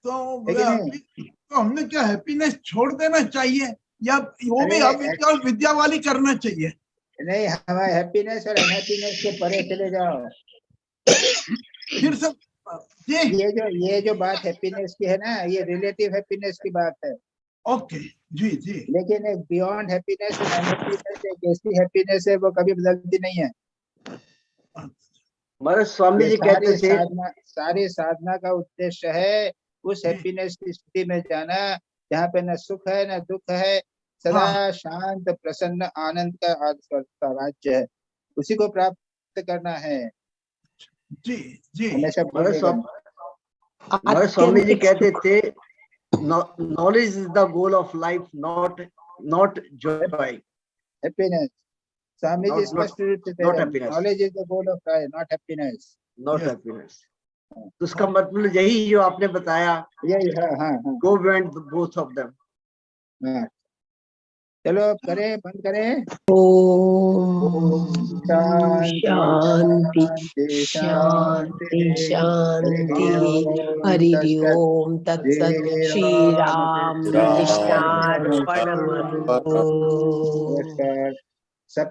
तो हमने क्या हैप्पीनेस छोड़ देना चाहिए या वो भी विद्या वाली करना चाहिए? नहीं, हमारे हैप्पीनेस और अनहैप्पीनेस के परे चले जाओ। फिर सब ये जो बात हैप्पीनेस की है ना, ये रिलेटिव हैप्पीनेस की बात है। ओके जी। लेकिन एक बियॉन्ड हैप्पीनेस और अनहैप्पीनेस, एक ऐसी हैप्पीनेस है वो कभी बदलती नहीं है। हमारे स्वामी जी कहते थे, सारी साधना का उद्देश्य है उस हैप्पीनेस की स्थिति में जाना जहाँ पे न सुख है न दुख है, सदा शांत प्रसन्न आनंद का राज्य है, उसी को प्राप्त करना है। जी हमेशा हमारे स्वामी जी कहते थे, knowledge is the goal of life, not joy. Happiness. Swami ji स्पष्ट रूप से कह रहे हैं, knowledge is the goal of life, not happiness. Not happiness. तो उसका मतलब यही जो आपने बताया, यही हाँ। Go beyond both of them. हाँ, चलो करें, बंद करें। ओम शांति शांति शांति। हरि ओम तत्सत। श्री राम कृष्णार्पणमस्तु। सब